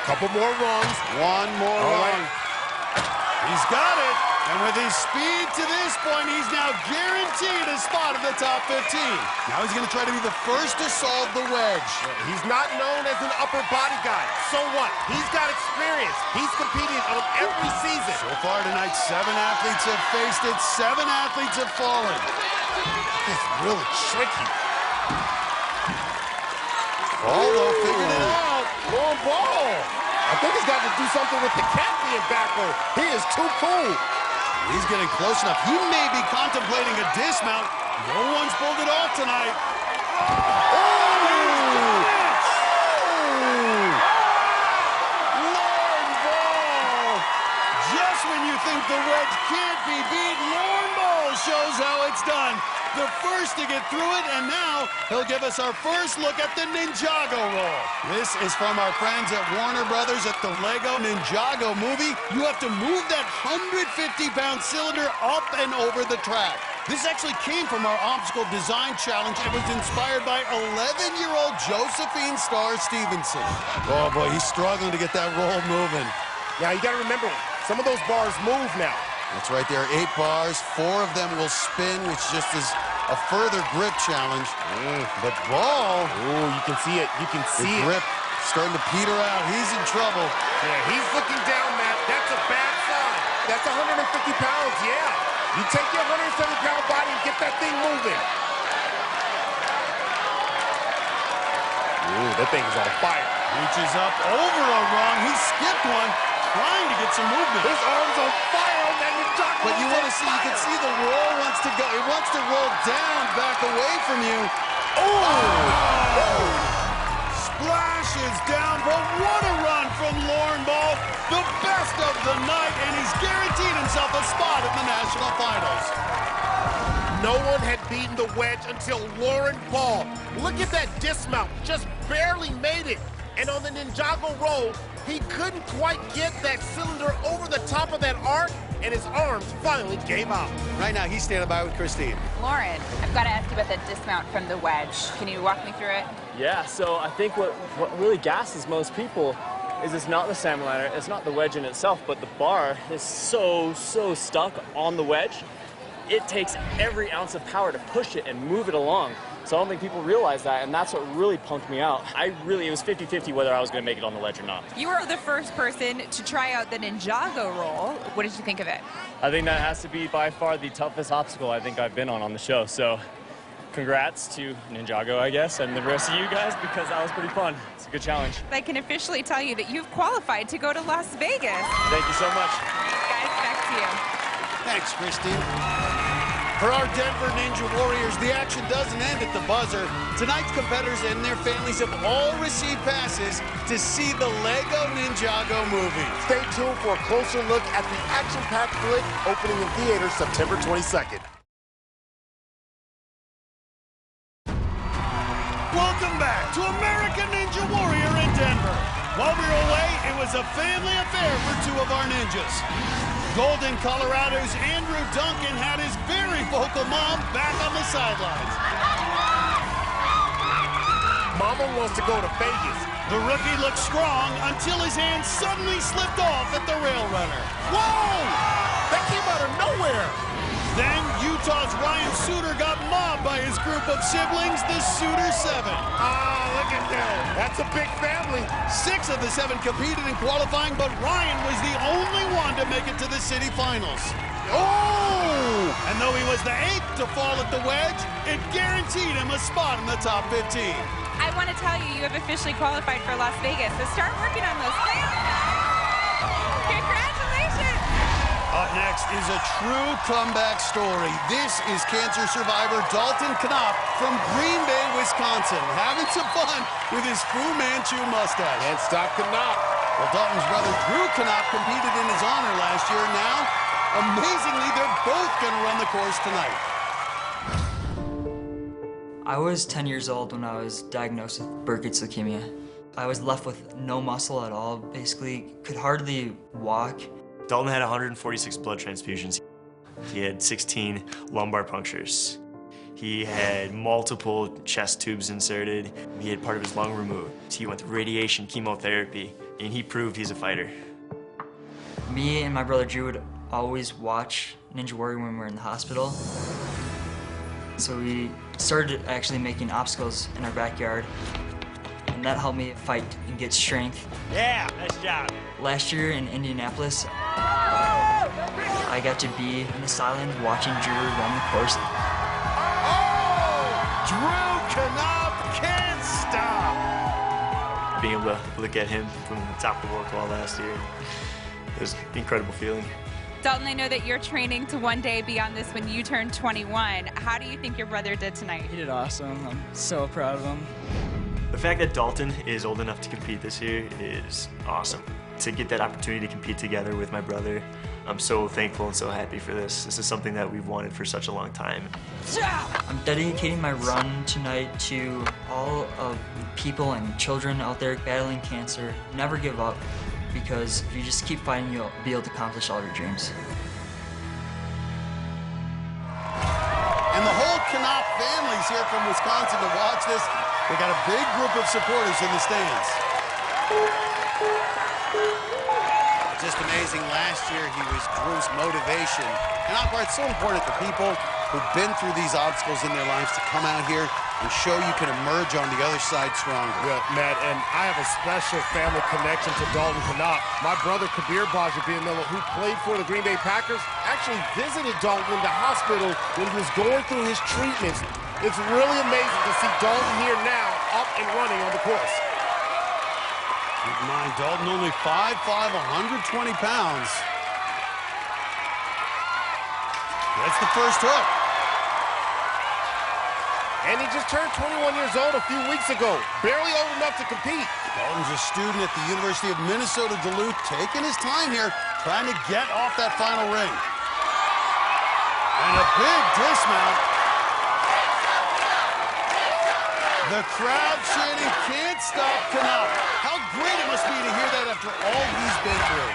Couple more rungs. 1 more rung. He's got it. And with his speed to this point, he's now guaranteed a spot in the top 15. Now he's going to try to be the first to solve the wedge. He's not known as an upper body guy. So what? He's got experience. He's competed on every season. So far tonight, 7 athletes have faced it. 7 athletes have fallen. It's really tricky. Ball, though, figured it out. Long ball. I think he's got to do something with the cat being backward. He is too cool. He's getting close enough. He may be contemplating a dismount. No one's pulled it off tonight. Lornball! Just when you think the wedge can't be beat, Lornball shows how it's done. The first to get through it, and now he'll give us our first look at the Ninjago roll. This is from our friends at Warner Brothers at the Lego Ninjago movie. You have to move that 150-pound cylinder up and over the track. This actually came from our obstacle design challenge. It was inspired by 11-year-old Josephine Starr Stevenson. Oh boy, he's struggling to get that roll moving. Now you gotta remember, some of those bars move now. That's right, there are 8 bars. 4 of them will spin, which just is a further grip challenge. But Ball, you can see it. You can see the grip starting to peter out. He's in trouble. Yeah, he's looking down, Matt. That's a bad sign. That's 150 pounds, yeah. You take your 170-pound body and get that thing moving. Ooh, that thing is on fire. Reaches up over a rung. He skipped one, trying to get some movement. His arm's on fire on that Ninjago. But you want to see, you can see the roll wants to go. It wants to roll down, back away from you. Splashes down, but what a run from Lornball. The best of the night, and he's guaranteed himself a spot in the national finals. No one had beaten the wedge until Lauren Ball. Look at that dismount, just barely made it. And on the Ninjago roll, he couldn't quite get that cylinder over the top of that arc, and his arms finally gave out. Right now, he's standing by with Kristine. Lauren, I've got to ask you about the dismount from the wedge. Can you walk me through it? Yeah, so I think what really gasses most people is it's not the salmon liner, it's not the wedge in itself, but the bar is so stuck on the wedge. It takes every ounce of power to push it and move it along. So I don't think people realize that, and that's what really punked me out. It was 50-50 whether I was going to make it on the ledge or not. You were the first person to try out the Ninjago roll. What did you think of it? I think that has to be by far the toughest obstacle I think I've been on the show. So congrats to Ninjago, I guess, and the rest of you guys, because that was pretty fun. It's a good challenge. I can officially tell you that you've qualified to go to Las Vegas. Thank you so much. Guys, back to you. Thanks, Kristine. For our Denver Ninja Warriors, the action doesn't end at the buzzer. Tonight's competitors and their families have all received passes to see the Lego Ninjago movie. Stay tuned for a closer look at the action-packed flick opening in theaters September 22nd. Welcome back to American Ninja Warrior in Denver. While we were away, it was a family affair for two of our ninjas. Golden, Colorado's Andrew Duncan had his very vocal mom back on the sidelines. Mama wants to go to Vegas. The rookie looked strong until his hand suddenly slipped off at the rail runner. Whoa! That came out of nowhere. Then Utah's Ryan Suter got mobbed by his group of siblings, the Suter 7. Ah, look at that. That's a big family. 6 of the 7 competed in qualifying, but Ryan was the only one to make it to the city finals. Oh! And though he was the 8th to fall at the wedge, it guaranteed him a spot in the top 15. I want to tell you, you have officially qualified for Las Vegas, so start working on those things. Congratulations! Up next is a true comeback story. This is cancer survivor Dalton Knopf from Green Bay, Wisconsin, having some fun with his Fu Manchu mustache. Can't stop Knopf. Well, Dalton's brother Drew Knopf competed in his honor last year. Now, amazingly, they're both going to run the course tonight. I was 10 years old when I was diagnosed with Burkitt's leukemia. I was left with no muscle at all, basically could hardly walk. Dalton had 146 blood transfusions. He had 16 lumbar punctures. He had multiple chest tubes inserted. He had part of his lung removed. He went through radiation, chemotherapy, and he proved he's a fighter. Me and my brother Drew would always watch Ninja Warrior when we were in the hospital. So we started actually making obstacles in our backyard, and that helped me fight and get strength. Yeah, nice job. Last year in Indianapolis, I got to be in the sideline watching Drew run the course. Drew Knopf can't stop. Being able to look at him from the top of the wall last year, it was an incredible feeling. Dalton, I know that you're training to one day be on this when you turn 21. How do you think your brother did tonight? He did awesome. I'm so proud of him. The fact that Dalton is old enough to compete this year is awesome. To get that opportunity to compete together with my brother, I'm so thankful and so happy for this. This is something that we've wanted for such a long time. I'm dedicating my run tonight to all of the people and children out there battling cancer. Never give up, because if you just keep fighting, you'll be able to accomplish all your dreams. And the whole Knopf family's here from Wisconsin to watch this. We got a big group of supporters in the stands. Just amazing. Last year, he was Drew's motivation. And Akbar, it's so important that the people who've been through these obstacles in their lives to come out here and show you can emerge on the other side stronger. Yeah, Matt, and I have a special family connection to Dalton Knopf. My brother, Gbaja-Biamila, who played for the Green Bay Packers, actually visited Dalton in the hospital when he was going through his treatments. It's really amazing to see Dalton here now, up and running on the course. Keep in mind, Dalton only 5'5", 120 pounds. That's the first hook. And he just turned 21 years old a few weeks ago. Barely old enough to compete. Dalton's a student at the University of Minnesota Duluth, taking his time here, trying to get off that final ring. And a big dismount. The crowd chanting, "Can't stop Knopf." How great it must be to hear that after all he's been through.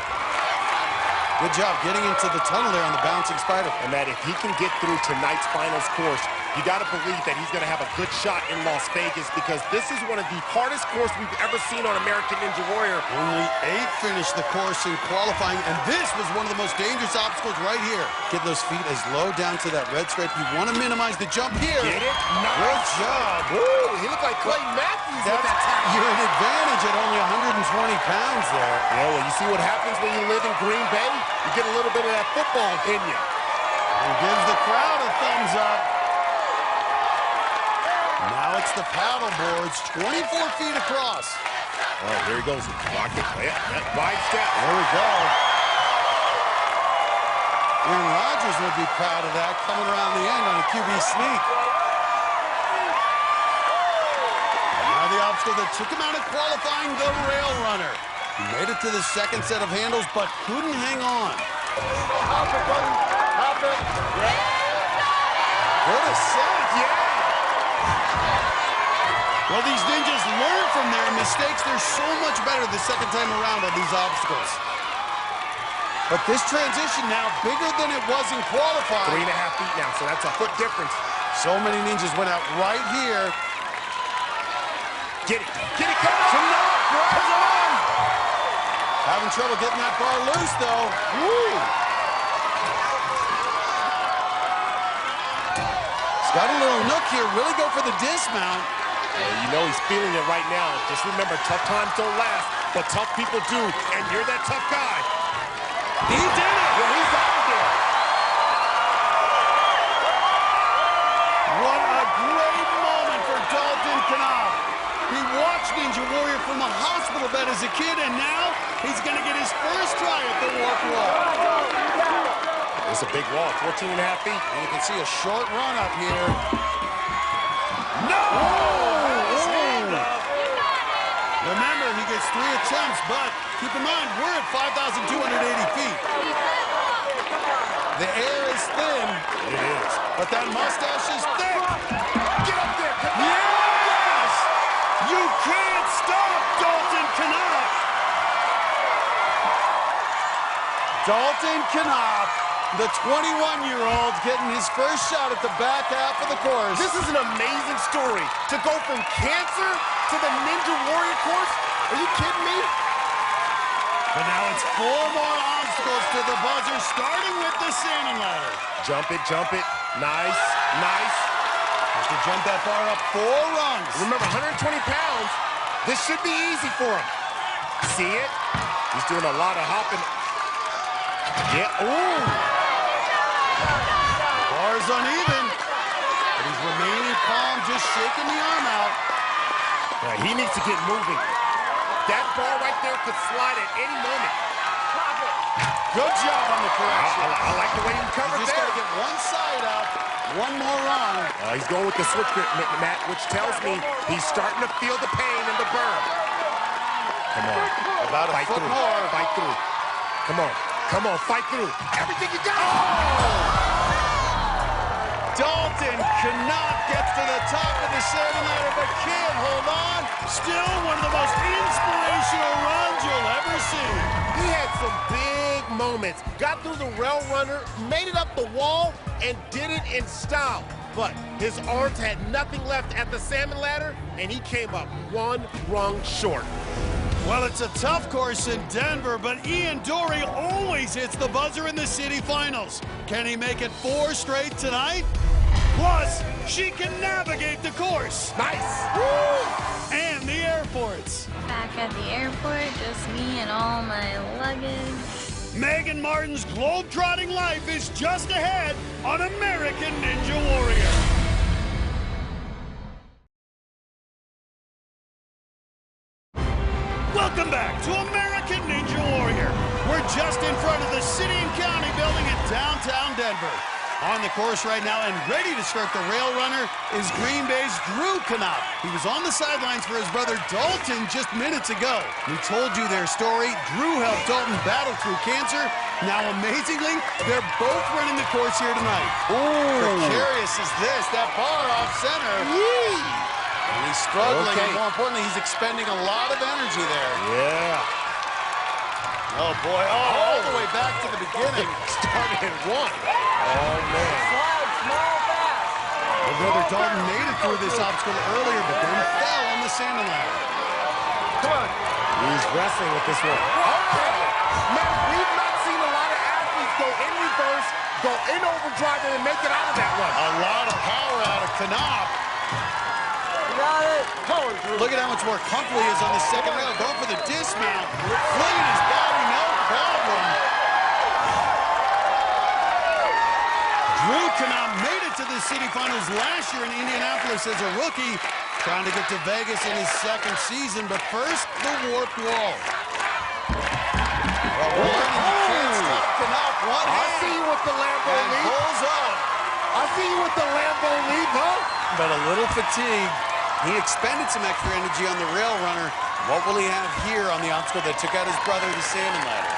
Good job getting into the tunnel there on the bouncing spider. And that if he can get through tonight's finals course, you got to believe that he's going to have a good shot in Las Vegas, because this is one of the hardest courses we've ever seen on American Ninja Warrior. Only 8 finished the course in qualifying, and this was one of the most dangerous obstacles right here. Get those feet as low down to that red stripe. You want to minimize the jump here. Get it? Nice. Good job. Woo, he looked like Clay Matthews with that tackle. You're an advantage at only 120 pounds there. Yeah, well, you see what happens when you live in Green Bay? You get a little bit of that football in you. He gives the crowd a thumbs up. Now it's the paddle boards, 24 feet across. Oh, here he goes. Rocket. Yeah, that wide step. There we go. Aaron Rodgers would be proud of that, coming around the end on a QB sneak. Now the obstacle that took him out of qualifying, the rail runner. He made it to the second set of handles, but couldn't hang on. Hop it, buddy. Hop it. Yeah. Good ascent. Yeah. Well, these ninjas learn from their mistakes. They're so much better the second time around on these obstacles. But this transition now bigger than it was in qualifying. 3.5 feet now, so that's a foot difference. So many ninjas went out right here. Get it. Get it, come on. Grabs it on. Having trouble getting that bar loose, though. Woo. He's got a little nook here. Really go for the dismount. Well, you know he's feeling it right now. Just remember, tough times don't last, but tough people do, and you're that tough guy. He did it! Well, he's out of there. What a great moment for Dalton Knopf. He watched Ninja Warrior from a hospital bed as a kid, and now he's going to get his first try at the warp wall. It's a big wall, 14.5 feet. And you can see a short run up here. No! Remember, he gets 3 attempts, but keep in mind, we're at 5,280 feet. The air is thin. It is. But that mustache is thick. Get up there, Knopf. Yes! You can't stop Dalton Knopf. Dalton Knopf, the 21-year-old, getting his first shot at the back half of the course. This is an amazing story. To go from cancer to the Ninja Warrior course? Are you kidding me? But now it's 4 more obstacles to the buzzer, starting with the salmon ladder. Jump it, jump it. Nice, nice. Has to jump that bar up 4 rungs. Remember, 120 pounds. This should be easy for him. See it? He's doing a lot of hopping. Yeah, ooh. Bar's uneven, but he's remaining calm, just shaking the arm out. Yeah, he needs to get moving. That bar right there could slide at any moment. Good job on the correction. I like the way he covered there. He's just got to get one side up, 1 more rung. He's going with the switch grip, Matt, which tells me he's starting to feel the pain and the burn. Come on. About a foot more. Fight through. Come on. Come on, fight through. Everything you got. Oh! Dalton Knopf gets to the top of the salmon ladder, but can't hold on. Still one of the most inspirational runs you'll ever see. He had some big moments. Got through the rail runner, made it up the wall, and did it in style. But his arms had nothing left at the salmon ladder, and he came up 1 rung short. Well, it's a tough course in Denver, but Ian Dory always hits the buzzer in the city finals. Can he make it 4 straight tonight? Plus, she can navigate the course. Nice. Woo! And the airports. Back at the airport, just me and all my luggage. Megan Martin's globe-trotting life is just ahead on American Ninja Warrior. Welcome back to American Ninja Warrior. We're just in front of the City and County building in downtown Denver. On the course right now and ready to start the rail runner is Green Bay's Drew Knopf. He was on the sidelines for his brother Dalton just minutes ago. We told you their story. Drew helped Dalton battle through cancer. Now, amazingly, they're both running the course here tonight. Ooh. Precarious is this. That bar off center. Yee. And he's struggling, and more importantly, he's expending a lot of energy there. Yeah. Oh, boy. Oh, all the way back to the beginning. Started at 1. Oh, man. Well, brother Dalton made it through this obstacle earlier, but then fell on the salmon ladder. Come on. He's wrestling with this one. Okay. Man, we've not seen a lot of athletes go in reverse, go in overdrive, and make it out of that one. A lot of power out of Knopf. Got it. Look at how much more comfortable he is on the second rail. Going for the dismount. Flinging his body, no problem. Drew Knopf made it to the city finals last year in Indianapolis as a rookie. Trying to get to Vegas in his second season, but first, the warped wall. Well, we're learning you can't stop Knopf. I see you with the Lambo lead. Pulls up. I see you with the Lambo lead, huh? But a little fatigue. He expended some extra energy on the rail runner. What will he have here on the obstacle that took out his brother, the salmon ladder?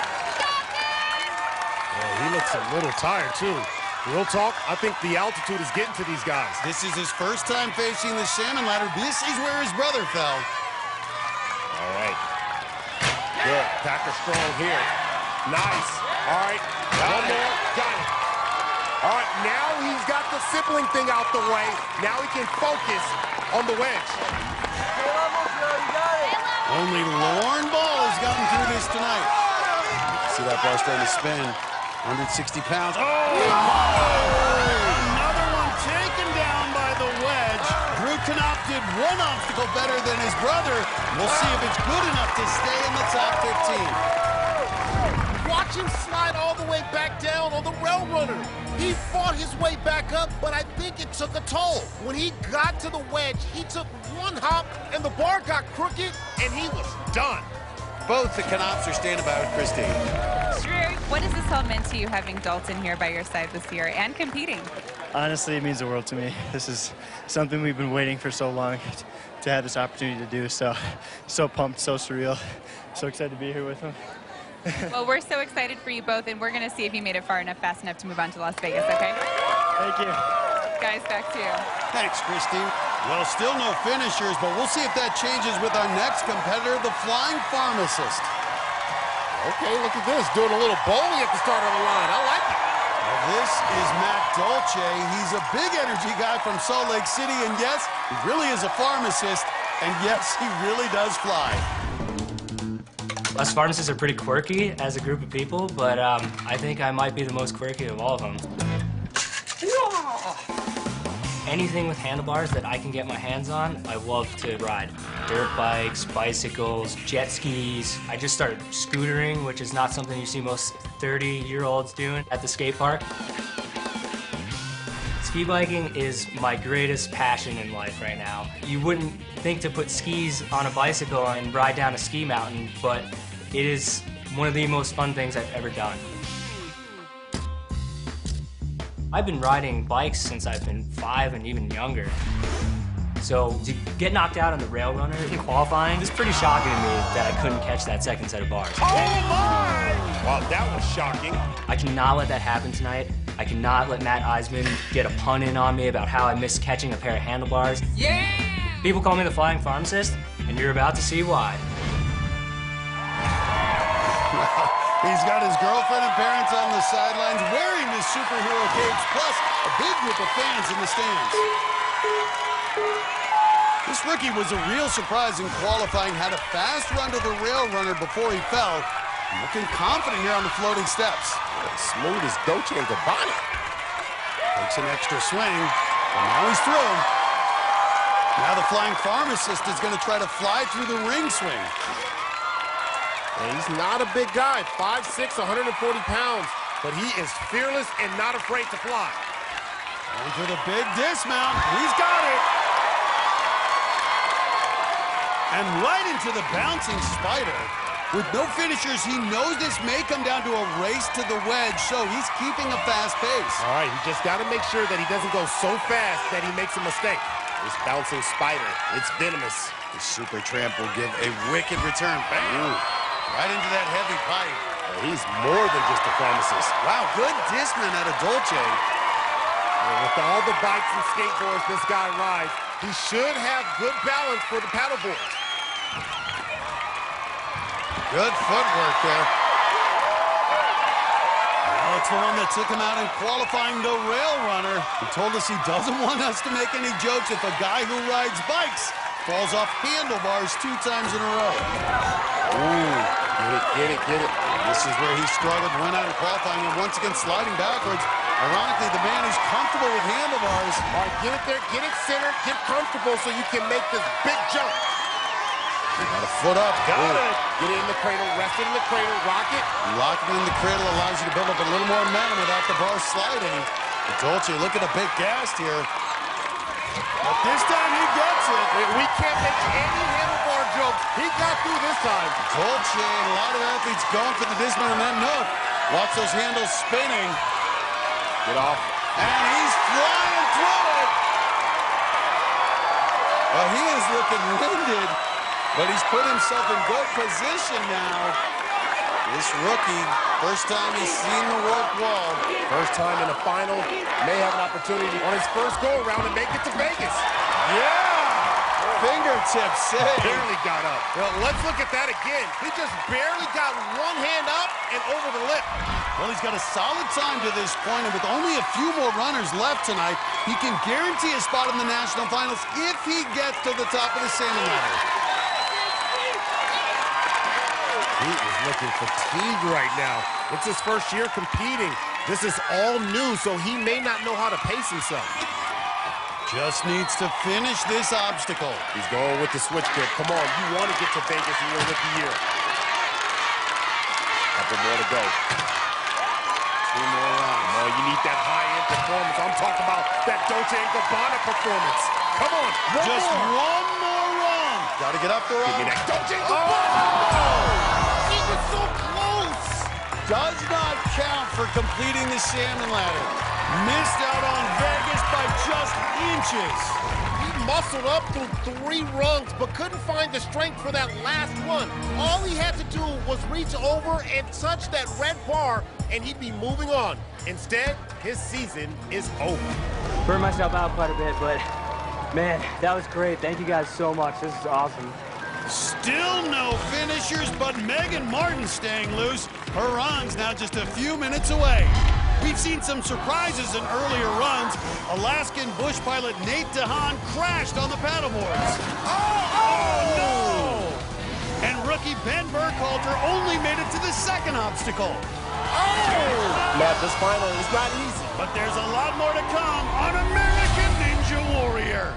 Yeah, he looks a little tired, too. Real talk, I think the altitude is getting to these guys. This is his first time facing the salmon ladder. This is where his brother fell. All right. Good. Packer strong here. Nice. All right. One more. Got it. All right, now he's got the sibling thing out the way. Now he can focus on the wedge. Only Lauren Ball has gotten through this tonight. See that bar starting to spin. 160 pounds. Oh! Another one taken down by the wedge. Drew Knopf did one obstacle better than his brother. We'll see if it's good enough to stay in the top 15. Watch him slide all the way back down on the rail runner. He fought his way back up, but I think it took a toll. When he got to the wedge, he took one hop, and the bar got crooked, and he was done. Both the Knopfs are standing by with Kristine. Drew, what has this all meant to you, having Dalton here by your side this year and competing? Honestly, it means the world to me. This is something we've been waiting for so long to have this opportunity to do. So pumped, so surreal, so excited to be here with him. Well, we're so excited for you both, and we're going to see if you made it far enough, fast enough to move on to Las Vegas, okay? Thank you. Guys, back to you. Thanks, Kristine. Well, still no finishers, but we'll see if that changes with our next competitor, the flying pharmacist. Okay, look at this. Doing a little bowling at the start of the line. I like it. Well, this is Matt Dolce. He's a big energy guy from Salt Lake City, and yes, he really is a pharmacist, and yes, he really does fly. Us pharmacists are pretty quirky as a group of people, but I think I might be the most quirky of all of them. Anything with handlebars that I can get my hands on, I love to ride. Dirt bikes, bicycles, jet skis. I just started scootering, which is not something you see most 30-year-olds doing at the skate park. Ski biking is my greatest passion in life right now. You wouldn't think to put skis on a bicycle and ride down a ski mountain, but it is one of the most fun things I've ever done. I've been riding bikes since I've been 5 and even younger. So to get knocked out on the rail runner in qualifying, it's pretty shocking to me that I couldn't catch that second set of bars. Oh my! Wow, that was shocking. I cannot let that happen tonight. I cannot let Matt Iseman get a pun in on me about how I missed catching a pair of handlebars. Yeah! People call me the flying pharmacist, and you're about to see why. He's got his girlfriend and parents on the sidelines wearing his superhero capes, plus a big group of fans in the stands. This rookie was a real surprise in qualifying, had a fast run to the rail runner before he fell. Looking confident here on the floating steps. Smooth as Dolce and Gabbana. Takes an extra swing, and now he's through. Now the flying pharmacist is going to try to fly through the ring swing. And he's not a big guy, 5'6", 140 pounds, but he is fearless and not afraid to fly. Going for the big dismount. He's got it. And right into the bouncing spider. With no finishers, he knows this may come down to a race to the wedge, so he's keeping a fast pace. All right, he just got to make sure that he doesn't go so fast that he makes a mistake. This bouncing spider, it's venomous. The super tramp will give a wicked return. Bam! Ooh. Right into that heavy pipe. Well, he's more than just a pharmacist. Wow, good dismount out of Dolce. Well, with all the bikes and skateboards this guy rides, He should have good balance for the paddleboard. Good footwork there. Well, it's the one that took him out in qualifying, the rail runner. He told us he doesn't want us to make any jokes if a guy who rides bikes falls off handlebars 2 times in a row. Ooh, get it. This is where he struggled, went out in qualifying, and once again sliding backwards. Ironically, the man who's comfortable with handlebars. All right, get it there, get it centered, get comfortable so you can make this big jump. Got a foot up, got it. Get it in the cradle, rest it in the cradle, rock it. Locking in the cradle allows you to build up a little more momentum without the bar sliding. I told you, look at a big gassed here. But this time he gets it. We can't make any handlebar jokes. He got through this time. Told you, a lot of athletes going for the dismount and then no. Watch those handles spinning. Get off. And he's flying through it. Well, he is looking winded, but he's put himself in good position now. This rookie, first time he's seen the rope wall. First time in a final, may have an opportunity on his first go-around to make it to Vegas. Yeah! Fingertip save. Barely got up. Well, let's look at that again. He just barely got one hand up and over the lip. Well, he's got a solid time to this point, and with only a few more runners left tonight, he can guarantee a spot in the national finals if he gets to the top of the salmon ladder. He is looking fatigued right now. It's his first year competing. This is all new, so he may not know how to pace himself. Just needs to finish this obstacle. He's going with the switch kick. Come on, you want to get to Vegas in your rookie year. Couple more to go. 2 more rounds. Oh, you need that high-end performance. I'm talking about that Dolce & Gabbana performance. Come on, just one more run. Got to get up the road. Give me that Dolce & Gabbana. He was so close. Does not count for completing the salmon ladder. Missed out on Vegas by just inches. He muscled up through 3 rungs, but couldn't find the strength for that last one. All he had to do was reach over and touch that red bar, and he'd be moving on. Instead, his season is over. Burned myself out quite a bit, but man, that was great. Thank you guys so much. This is awesome. Still no finishers, but Megan Martin staying loose. Her run's now just a few minutes away. We've seen some surprises in earlier runs. Alaskan bush pilot Nate DeHaan crashed on the paddleboards. Oh, no! And rookie Ben Burkhalter only made it to the second obstacle. Oh! Matt, this final is not easy. But there's a lot more to come on American Ninja Warrior.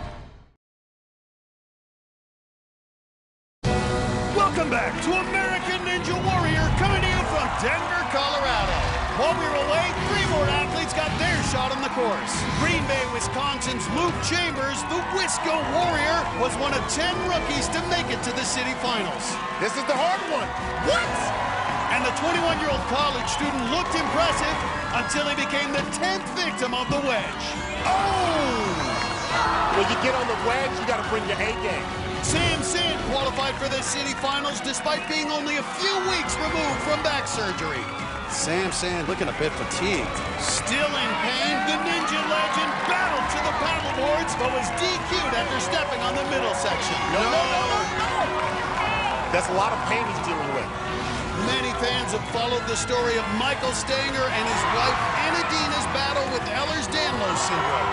Welcome back to American Ninja Warrior, coming to you from Denver, Colorado. While we were away, 3 more athletes got their shot on the course. Green Bay, Wisconsin's Luke Chambers, the Wisco Warrior, was one of 10 rookies to make it to the city finals. This is the hard one. What? And the 21-year-old college student looked impressive until he became the 10th victim of the wedge. Oh! When you get on the wedge, you got to bring your A game. Sam Sand qualified for the city finals despite being only a few weeks removed from back surgery. Sam Sand looking a bit fatigued. Still in pain, the Ninja legend battled to the paddleboards, but was DQ'd after stepping on the middle section. No. That's a lot of pain he's dealing with. Many fans have followed the story of Michael Stanger and his wife Anna Dina's battle with Ehlers-Danlos syndrome.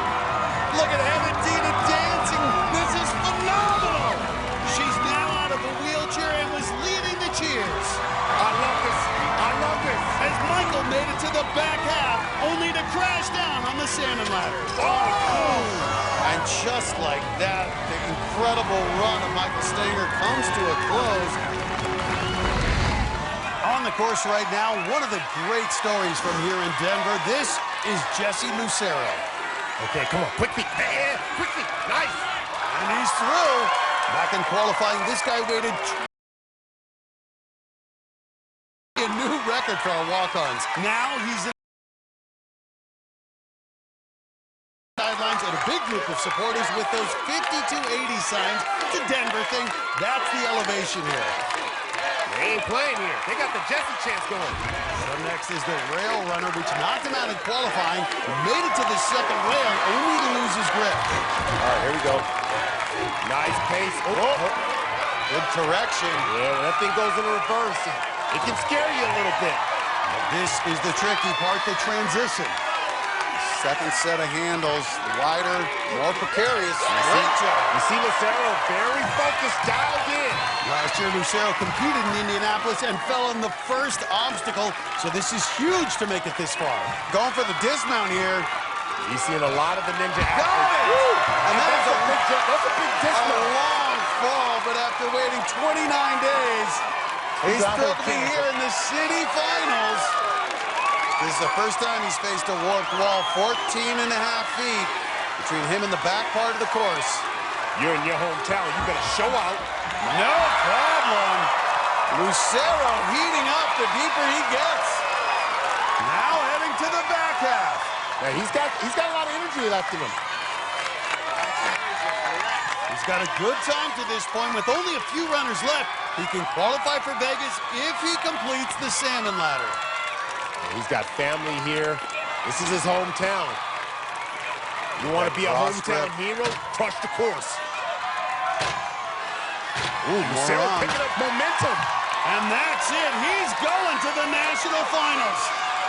Look at Anna Dina dancing. This is phenomenal. She's now out of a wheelchair and was leading the cheers. I love this. As Michael made it to the back half, only to crash down on the salmon ladder. Oh! And just like that, the incredible run of Michael Stanger comes to a close. On the course right now, one of the great stories from here in Denver. This is Jesse Lucero. Okay, come on, quick feet. Nice. And he's through. Back in qualifying, this guy waited a new record for our walk-ons. Now he's in sidelines and a big group of supporters with those 5280 signs. It's a Denver thing. That's the elevation here. They ain't playing here. They got the Jesse chance going. So next is the rail runner, which knocked him out in qualifying, made it to the second rail, only to lose his grip. All right, here we go. Nice pace. Good correction. Yeah, when that thing goes into reverse, it can scare you a little bit. This is the tricky part, the transition. Second set of handles, wider, more precarious. Great job. You see Lucero very focused, dialed in. Last year, Lucero competed in Indianapolis and fell on the first obstacle, so this is huge to make it this far. Going for the dismount here. He's seeing a lot of the ninja Got athletes. it! And that's a big jump. That's a big A dismount. long fall, but after waiting 29 days, he's thrilled to be here in the city finals. This is the first time he's faced a warped wall, 14.5 feet between him and the back part of the course. You're in your hometown. You better show out. No problem. Lucero heating up the deeper he gets. Now heading to the back half. Yeah, he's got a lot of energy left in him. He's got a good time to this point. With only a few runners left, he can qualify for Vegas if he completes the salmon ladder. He's got family here. This is his hometown. You want to be a hometown hero? Crush the course. Ooh, Lucero picking up momentum. And that's it. He's going to the national finals.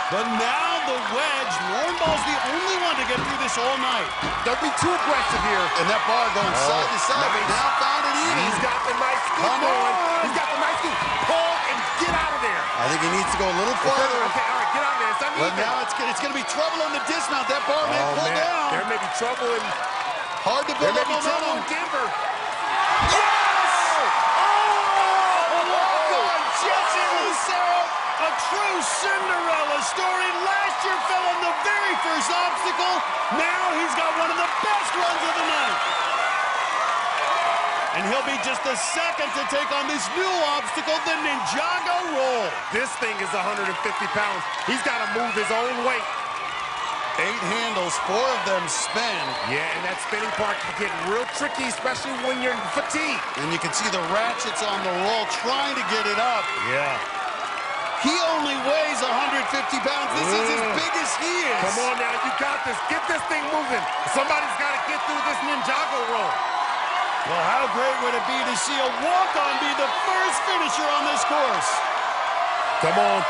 But now the wedge. Lauren Ball's the only one to get through this all night. Don't be too aggressive here. And that bar going side to side. Nice. Now found it easy. He's got the nice scoop going. He's got the nice scoop. Pull and get out of there. I think he needs to go a little further. Okay, all right, get out of there. It's uneven. But now it's going to be trouble on the dismount. That bar may pull down. There may be trouble in... Hard to build up momentum. There may be trouble in Denver. A true Cinderella story. Last year fell on the very first obstacle. Now he's got one of the best runs of the night. And he'll be just the second to take on this new obstacle, the Ninjago roll. This thing is 150 pounds. He's got to move his own weight. 8 handles, 4 of them spin. Yeah, and that spinning part can get real tricky, especially when you're fatigued. And you can see the ratchets on the roll trying to get it up. Yeah. He only weighs 150 pounds. This is as big as he is. Come on now, you got this. Get this thing moving. Somebody's got to get through this Ninjago roll. Well, how great would it be to see a walk-on be the first finisher on this course? Come on.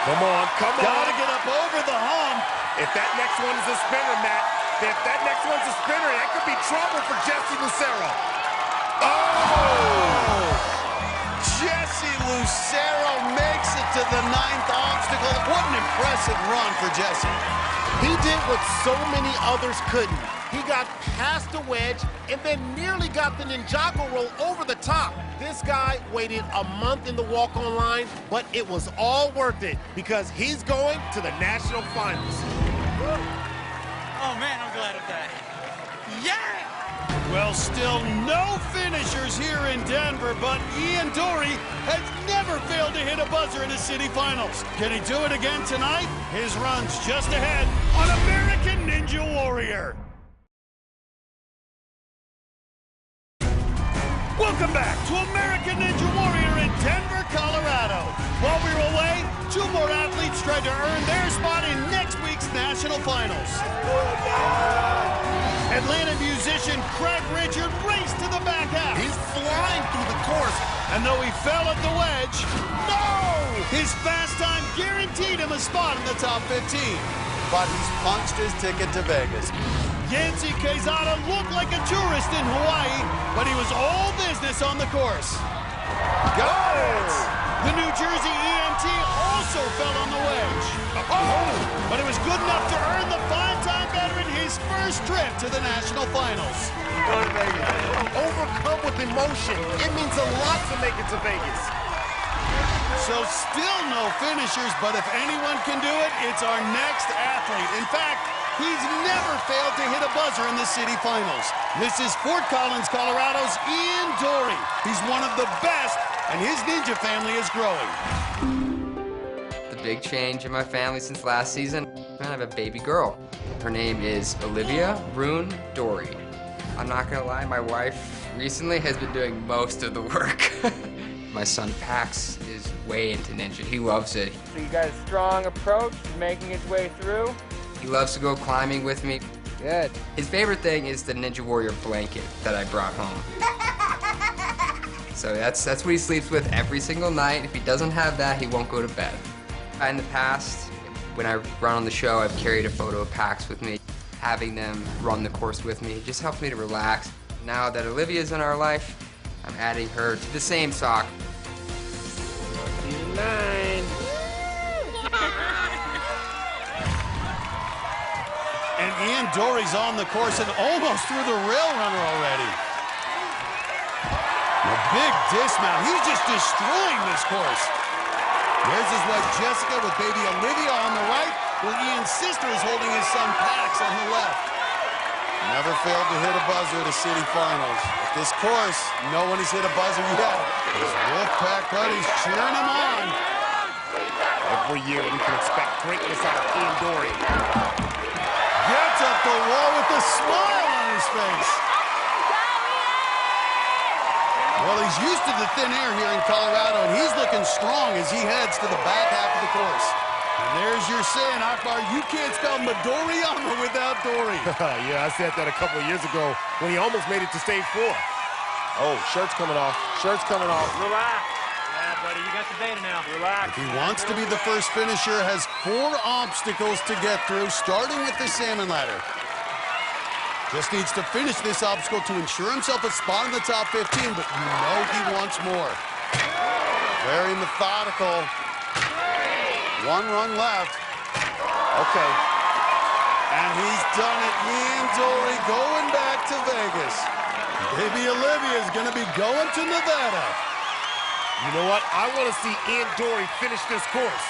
Come on, come on. Gotta get up over the hump. If that next one is a spinner, Matt, if that next one's a spinner, that could be trouble for Jesse Lucero. Oh! Jesse Lucero makes it to the 9th obstacle. What an impressive run for Jesse. He did what so many others couldn't. He got past the wedge and then nearly got the Ninjago roll over the top. This guy waited a month in the walk-on line, but it was all worth it because he's going to the national finals. Oh man, I'm glad of that. Yeah! Well, still no finishers here in Denver, but Ian Dory has never failed to hit a buzzer in the city finals. Can he do it again tonight? His run's just ahead on American Ninja Warrior. Welcome back to American Ninja Warrior in Denver, Colorado. While we were away, 2 more athletes tried to earn their spot in next week's national finals. Atlanta musician Craig Richard raced to the back half. He's flying through the course. And though he fell at the wedge, his fast time guaranteed him a spot in the top 15. But he's punched his ticket to Vegas. Yancey Quezada looked like a tourist in Hawaii, but he was all business on the course. Got it! The New Jersey EMT also fell on the wedge. But it was good enough to earn the 5-time veteran his first trip to the national finals. Go to Vegas. Overcome with emotion. It means a lot to make it to Vegas. So still no finishers, but if anyone can do it, it's our next athlete. In fact, he's never failed to hit a buzzer in the city finals. This is Fort Collins, Colorado's Ian Dory. He's one of the best, and his ninja family is growing. The big change in my family since last season, I have a baby girl. Her name is Olivia Rune Dory. I'm not gonna lie, my wife recently has been doing most of the work. My son Pax is way into ninja. He loves it. So you got a strong approach, making his way through. He loves to go climbing with me. Good. His favorite thing is the Ninja Warrior blanket that I brought home. So that's what he sleeps with every single night. If he doesn't have that, he won't go to bed. In the past, when I run on the show, I've carried a photo of Pax with me. Having them run the course with me just helps me to relax. Now that Olivia's in our life, I'm adding her to the same sock. 9. And Ian Dory's on the course and almost through the rail runner already. A big dismount. He's just destroying this course. There's his wife Jessica with baby Olivia on the right, while Ian's sister is holding his son Pax on the left. Never failed to hit a buzzer at a city finals. At this course, no one has hit a buzzer yet. His Wolfpack buddies cheering him on. Every year we can expect greatness out of Ian Dory. Gets up the wall with a smile on his face. Well, he's used to the thin air here in Colorado, and he's looking strong as he heads to the back half of the course. And there's your saying, Akbar, you can't spell Midoriyama without Dory. Yeah, I said that a couple of years ago when he almost made it to stage 4. Oh, shirt's coming off. Shirt's coming off. Relax. Yeah, buddy, you got the data now. Relax. If he wants to be the first finisher, has 4 obstacles to get through, starting with the salmon ladder. Just needs to finish this obstacle to ensure himself a spot in the top 15, but you know he wants more. Very methodical. 1 run left. Okay. And he's done it. Ian Dory going back to Vegas. Baby Olivia's going to be going to Nevada. You know what? I want to see Ian Dory finish this course.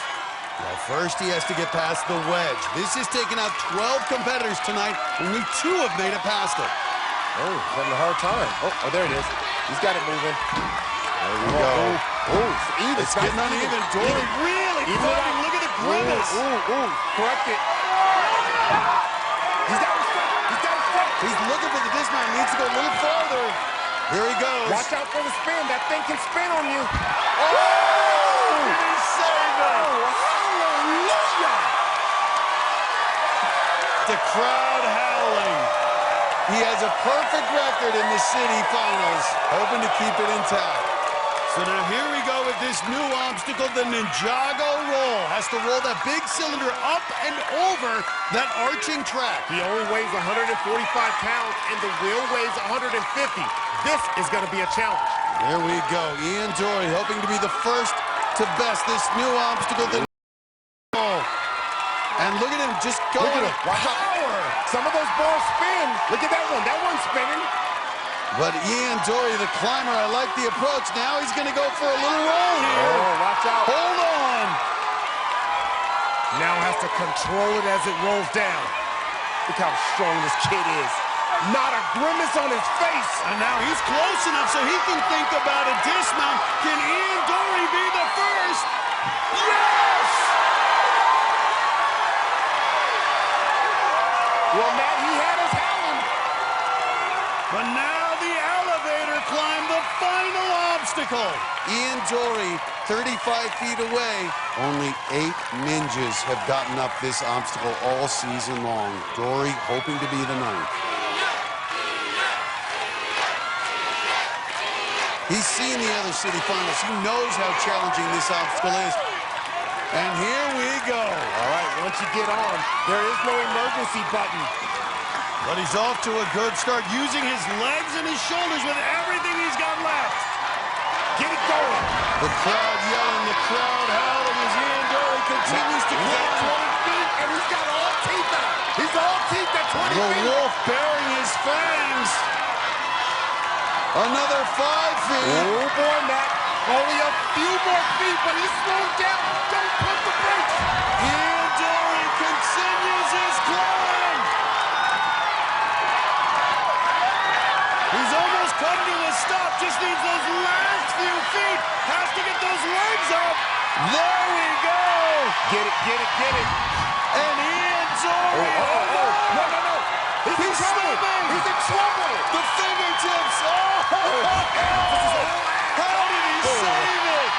Well, first he has to get past the wedge. This has taken out 12 competitors tonight. Only 2 have made it past it. Oh, he's having a hard time. Oh, there it is. He's got it moving. There we go. Oh, it's getting uneven. Dory really fighting. Look at the grimace. Correct it. He's got it straight. He's looking for the dismount. Needs to go a little farther. Here he goes. Watch out for the spin. That thing can spin on you. Oh! Did he save it? Hallelujah! The crowd howling. He has a perfect record in the city finals, hoping to keep it intact. So now here we go with this new obstacle, the Ninjago roll. Has to roll that big cylinder up and over that arching track. He only weighs 145 pounds, and the wheel weighs 150. This is going to be a challenge. There we go. Ian Dory hoping to be the first to best this new obstacle, the roll. And look at him just going. Look at him. Watch power. Some of those balls spin. Look at that one. That one's spinning. But Ian Dory, the climber, I like the approach. Now he's going to go for a little roll here. Oh, watch out. Hold on. Now has to control it as it rolls down. Look how strong this kid is. Not a grimace on his face. And now he's close enough so he can think about a dismount. Can Ian Dory be the first? Yes! Well, Matt, he had us howling. But now the elevator climbed the final obstacle. Ian Dory, 35 feet away. Only 8 ninjas have gotten up this obstacle all season long. Dory hoping to be the 9th. He's seen the other city finals. He knows how challenging this obstacle is. And here we go. All right, once you get on, there is no emergency button. But he's off to a good start, using his legs and his shoulders with everything he's got left. Get it going. The crowd yelling, the crowd howling as Ian Dory continues to climb. 20 feet, and he's got all teeth out. He's all teeth at 20 feet. The wolf baring his fangs. Another 5 feet. Oh, boy, Matt. Only a few more feet, but he's slowed down. Don't pump the brakes. Ian Dory continues his climb. He's almost come to a stop. Just needs those last few feet. Has to get those legs up. There we go. Get it, get it, get it. And Ian Dory. No. He's in trouble. He's in trouble. The fingertips. How did he save it?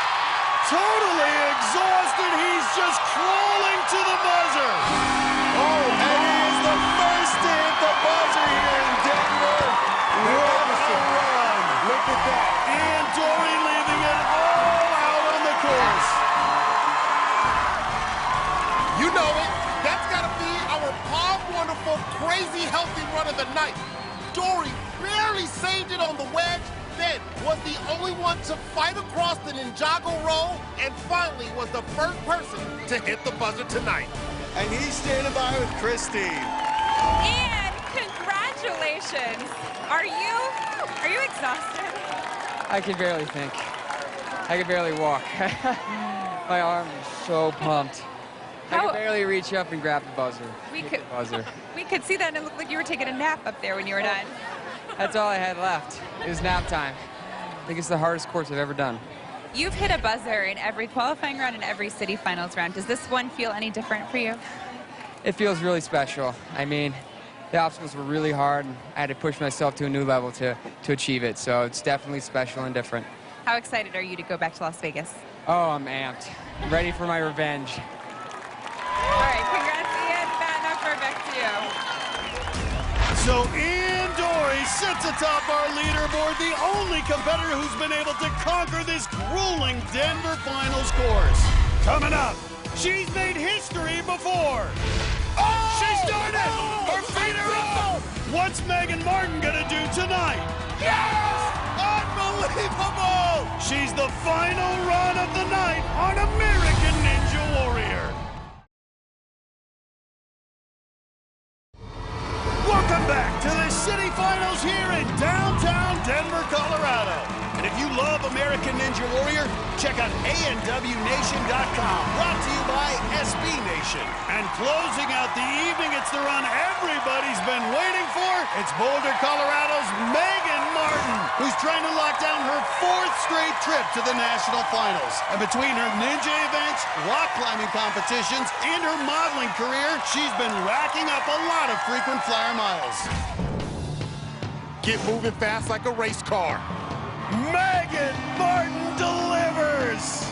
Totally exhausted. He's just crawling to the buzzer. And he is the first to hit the buzzer here in Denver. What a run. Look at that. And Dory leaving it all out on the course. You know it. That's got to be our Palm Wonderful crazy healthy run of the night. Dory barely saved it on the wedge, then was the only one to fight across the Ninjago roll, and finally was the first person to hit the buzzer tonight. And he's standing by with Kristine. And congratulations. Are you exhausted? I can barely think. I can barely walk. My arm is so pumped. I can barely reach up and grab the buzzer. We could see that, and it looked like you were taking a nap up there when you were done. That's all I had left. It was nap time. I think it's the hardest course I've ever done. You've hit a buzzer in every qualifying round and every city finals round. Does this one feel any different for you? It feels really special. I mean, the obstacles were really hard, and I had to push myself to a new level to achieve it. So it's definitely special and different. How excited are you to go back to Las Vegas? Oh, I'm amped. I'm ready for my revenge. All right, congrats, Ian. Matt and Akbar, back to you. So Ian Dory sits atop our leaderboard, the only competitor who's been able to conquer this grueling Denver finals course. Coming up, she's made history before. Oh! She's done it! Her feet are up! What's Megan Martin gonna do tonight? Yes! Unbelievable! She's the final run of the night on American Ninja Warrior. Welcome back to the city finals here in downtown Denver, Colorado. And if you love American Ninja Warrior, check out ANWNation.com. Brought to you by SB Nation. And closing out the evening, it's the run everybody's been waiting for. It's Boulder, Colorado's Megan Martin, who's trying to lock down her 4th straight trip to the national finals. And between her ninja events, rock climbing competitions, and her modeling career, she's been racking up a lot of frequent flyer miles. Get moving fast like a race car. Megan Martin delivers!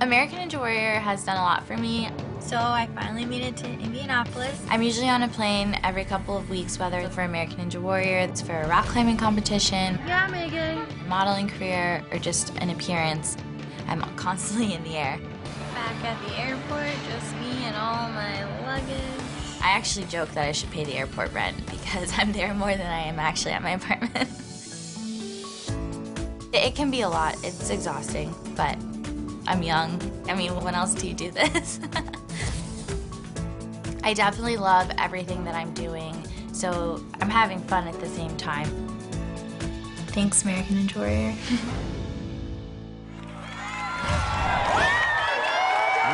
American Ninja Warrior has done a lot for me. So I finally made it to Indianapolis. I'm usually on a plane every couple of weeks, whether it's for American Ninja Warrior, it's for a rock climbing competition, Yeah, Megan. modeling career, or just an appearance. I'm constantly in the air. Back at the airport, just me and all my luggage. I actually joke that I should pay the airport rent because I'm there more than I am actually at my apartment. It can be a lot. It's exhausting, but I'm young. I mean, when else do you do this? I definitely love everything that I'm doing, so I'm having fun at the same time. Thanks, American Ninja Warrior.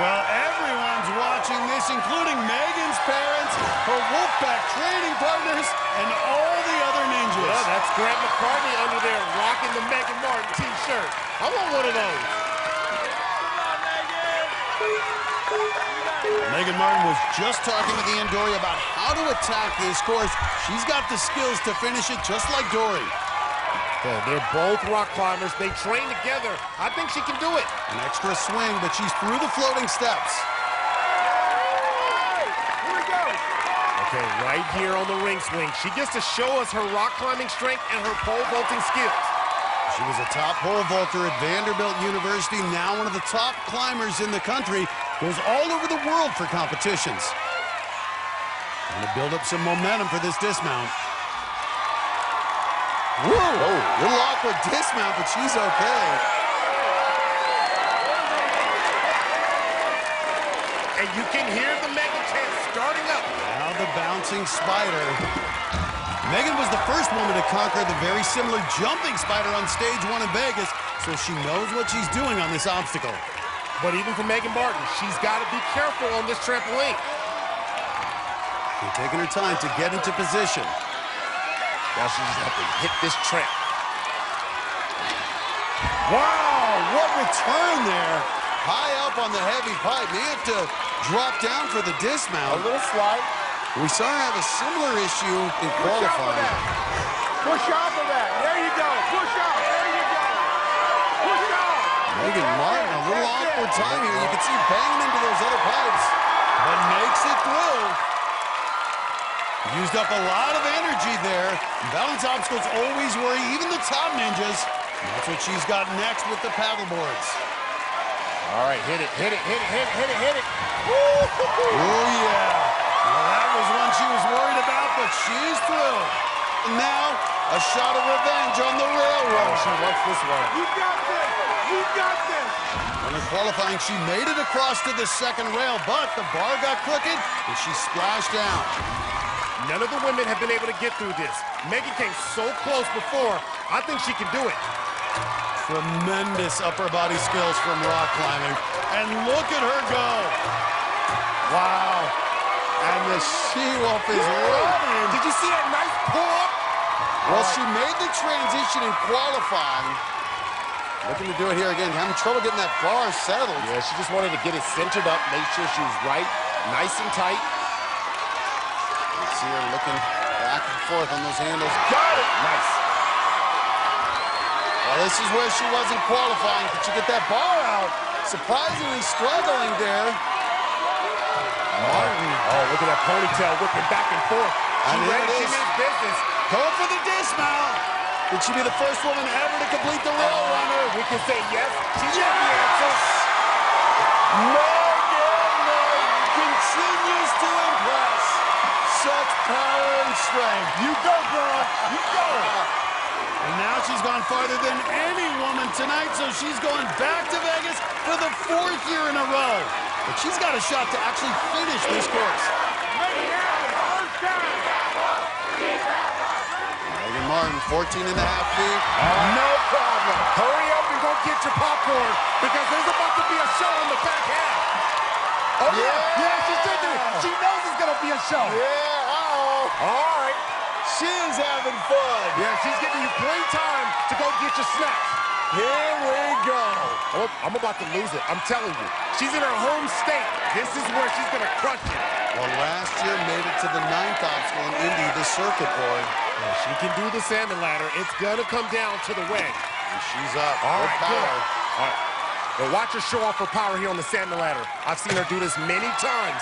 Well, everyone's watching this, including Megan's parents, her Wolfpack training partners, and all the other ninjas. Well, that's Grant McCartney under there rocking the Megan Martin t-shirt. I want one of those. Megan Martin was just talking with Ian Dory about how to attack this course. She's got the skills to finish it just like Dory. Well, they're both rock climbers. They train together. I think she can do it. An extra swing, but she's through the floating steps. Here we go. Okay, right here on the ring swing. She gets to show us her rock climbing strength and her pole vaulting skills. She was a top pole vaulter at Vanderbilt University, now one of the top climbers in the country. Goes all over the world for competitions. Trying to build up some momentum for this dismount. Whoa! Little awkward dismount, but she's okay. And you can hear the Megan chant starting up. Now the bouncing spider. Megan was the first woman to conquer the very similar jumping spider on stage 1 in Vegas, so she knows what she's doing on this obstacle. But even for Megan Martin, she's got to be careful on this trampoline. She's taking her time to get into position. Now she just has to hit this tramp. Wow, what return there. High up on the heavy pipe. May have to drop down for the dismount. A little slide. We saw her have a similar issue in qualifying. Push off of that. There you go. Push off. There you go. Push off. Megan Martin, a little awkward time here. You can see banging into those other pipes, but makes it through. Used up a lot of energy there. Balance obstacles always worry even the top ninjas. That's what she's got next with the paddle boards. All right, hit it, hit it, hit it, hit it, hit it, hit it. Oh, yeah. Well, that was one she was worried about, but she's through. And now, a shot of revenge on the railroad. Oh, she wants this one. You got this! You got this! And in qualifying, she made it across to the second rail, but the bar got crooked, and she splashed down. None of the women have been able to get through this. Megan came so close before. I think she can do it. Tremendous upper body skills from rock climbing. And look at her go. Wow. And the she-wolf is running. Did you see that nice pull-up? Well, she made the transition in qualifying. Looking to do it here again. Having trouble getting that bar settled. Yeah, she just wanted to get it centered up, make sure she was right, nice and tight. See her looking back and forth on those handles. Got it! Nice. Well, this is where she wasn't qualifying. Could she get that bar out? Surprisingly struggling there. Martin. Oh, look at that ponytail whipping back and forth. She ready, she means business. Going for the dismount. Would she be the first woman ever to complete the rail runner? We can say yes. She's got the answer. Megan continues to impress. Such power and strength. You go, girl. You go. And now she's gone farther than any woman tonight, so she's going back to Vegas for the 4th year in a row. But she's got a shot to actually finish this course. Megan Martin, 14 and a half feet. No problem. Hurry up and go get your popcorn because there's about to be a show in the back half. Oh, yeah. Yeah, she's taking it. She knows it's going to be a show. Yeah, uh-oh. All right. She is having fun. Yeah, she's giving you plenty time to go get your snacks. Here we go. Oh, I'm about to lose it. I'm telling you. She's in her home state. This is where she's going to crush it. Well, last year made it to the 9th obstacle in Indy, the circuit board. Yeah, she can do the salmon ladder. It's going to come down to the wedge. And she's up. All right, power. good. All right. Well, watch her show off her power here on the salmon ladder. I've seen her do this many times.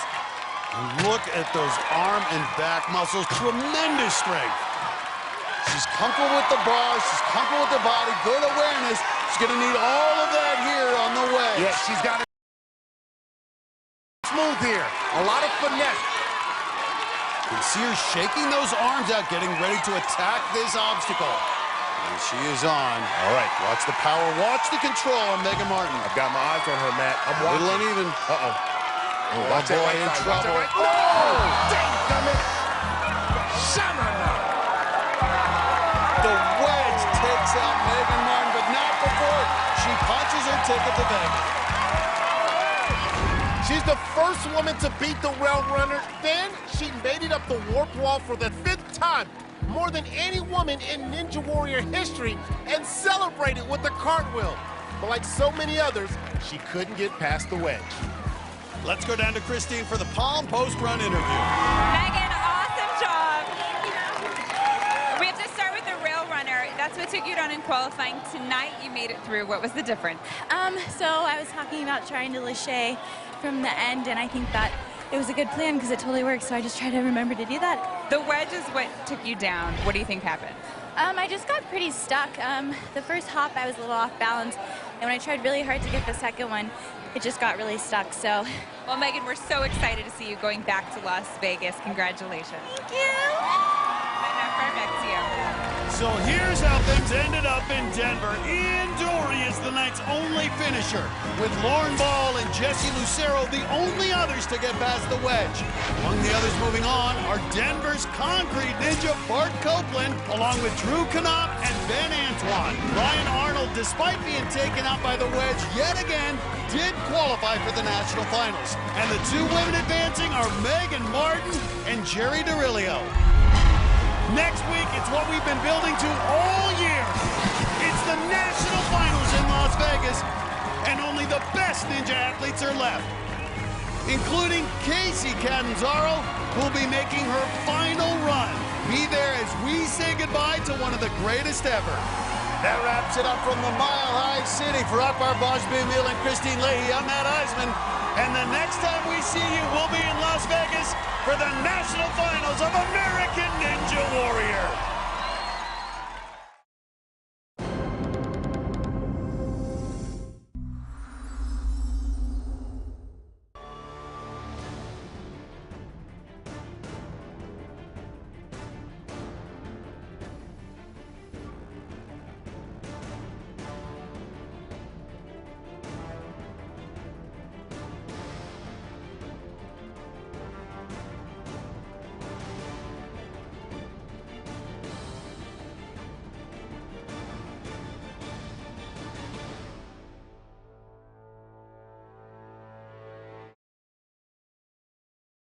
Look at those arm and back muscles. Tremendous strength. She's comfortable with the bar. She's comfortable with the body. Good awareness. She's going to need all of that here on the wedge. Yeah, she's got it smooth here. A lot of finesse. You can see her shaking those arms out, getting ready to attack this obstacle. And she is on. All right. Watch the power. Watch the control on Megan Martin. I've got my eyes on her, Matt. I'm watching. A little uneven. Uh-oh. Oh, watch boy, that right in side. trouble. Right. Oh! Dang, gummit. Shamana. The wedge takes out Megan Martin, but not before she punches her ticket to Vegas. She's the first woman to beat the rail runner. Then she made it up the warp wall for the 5th time, more than any woman in Ninja Warrior history, and celebrated with a cartwheel. But like so many others, she couldn't get past the wedge. Let's go down to Kristine for the Palm post-run interview. Megan, awesome job. We have to start with the rail runner. That's what took you down in qualifying. Tonight, you made it through. What was the difference? So I was talking about trying to lâcher from the end, and I think that it was a good plan because it totally worked, so I just tried to remember to do that. The wedge is what took you down. What do you think happened? I just got pretty stuck. The first hop, I was a little off balance, and when I tried really hard to get the second one, it just got really stuck, so. Well, Megan, we're so excited to see you going back to Las Vegas. Congratulations. Thank you. Perfect to you. So here's how things ended up in Denver. Ian Dory is the night's only finisher, with Lauren Ball and Jesse Lucero the only others to get past the wedge. Among the others moving on are Denver's concrete ninja Bart Copeland, along with Drew Knopf and Ben Antoine. Ryan Arnold, despite being taken out by the wedge yet again, did qualify for the national finals. And the 2 women advancing are Megan Martin and Jerry DeRilio. Next week, it's what we've been building to all year. It's the national finals in Las Vegas, and only the best ninja athletes are left, including Casey Catanzaro, who'll be making her final run. Be there as we say goodbye to one of the greatest ever. That wraps it up from the Mile High City. For Akbar, Gbaja-Biamila, and Kristine Leahy, I'm Matt Iseman. And the next time we see you, we'll be in Las Vegas for the national finals of American Ninja Warrior.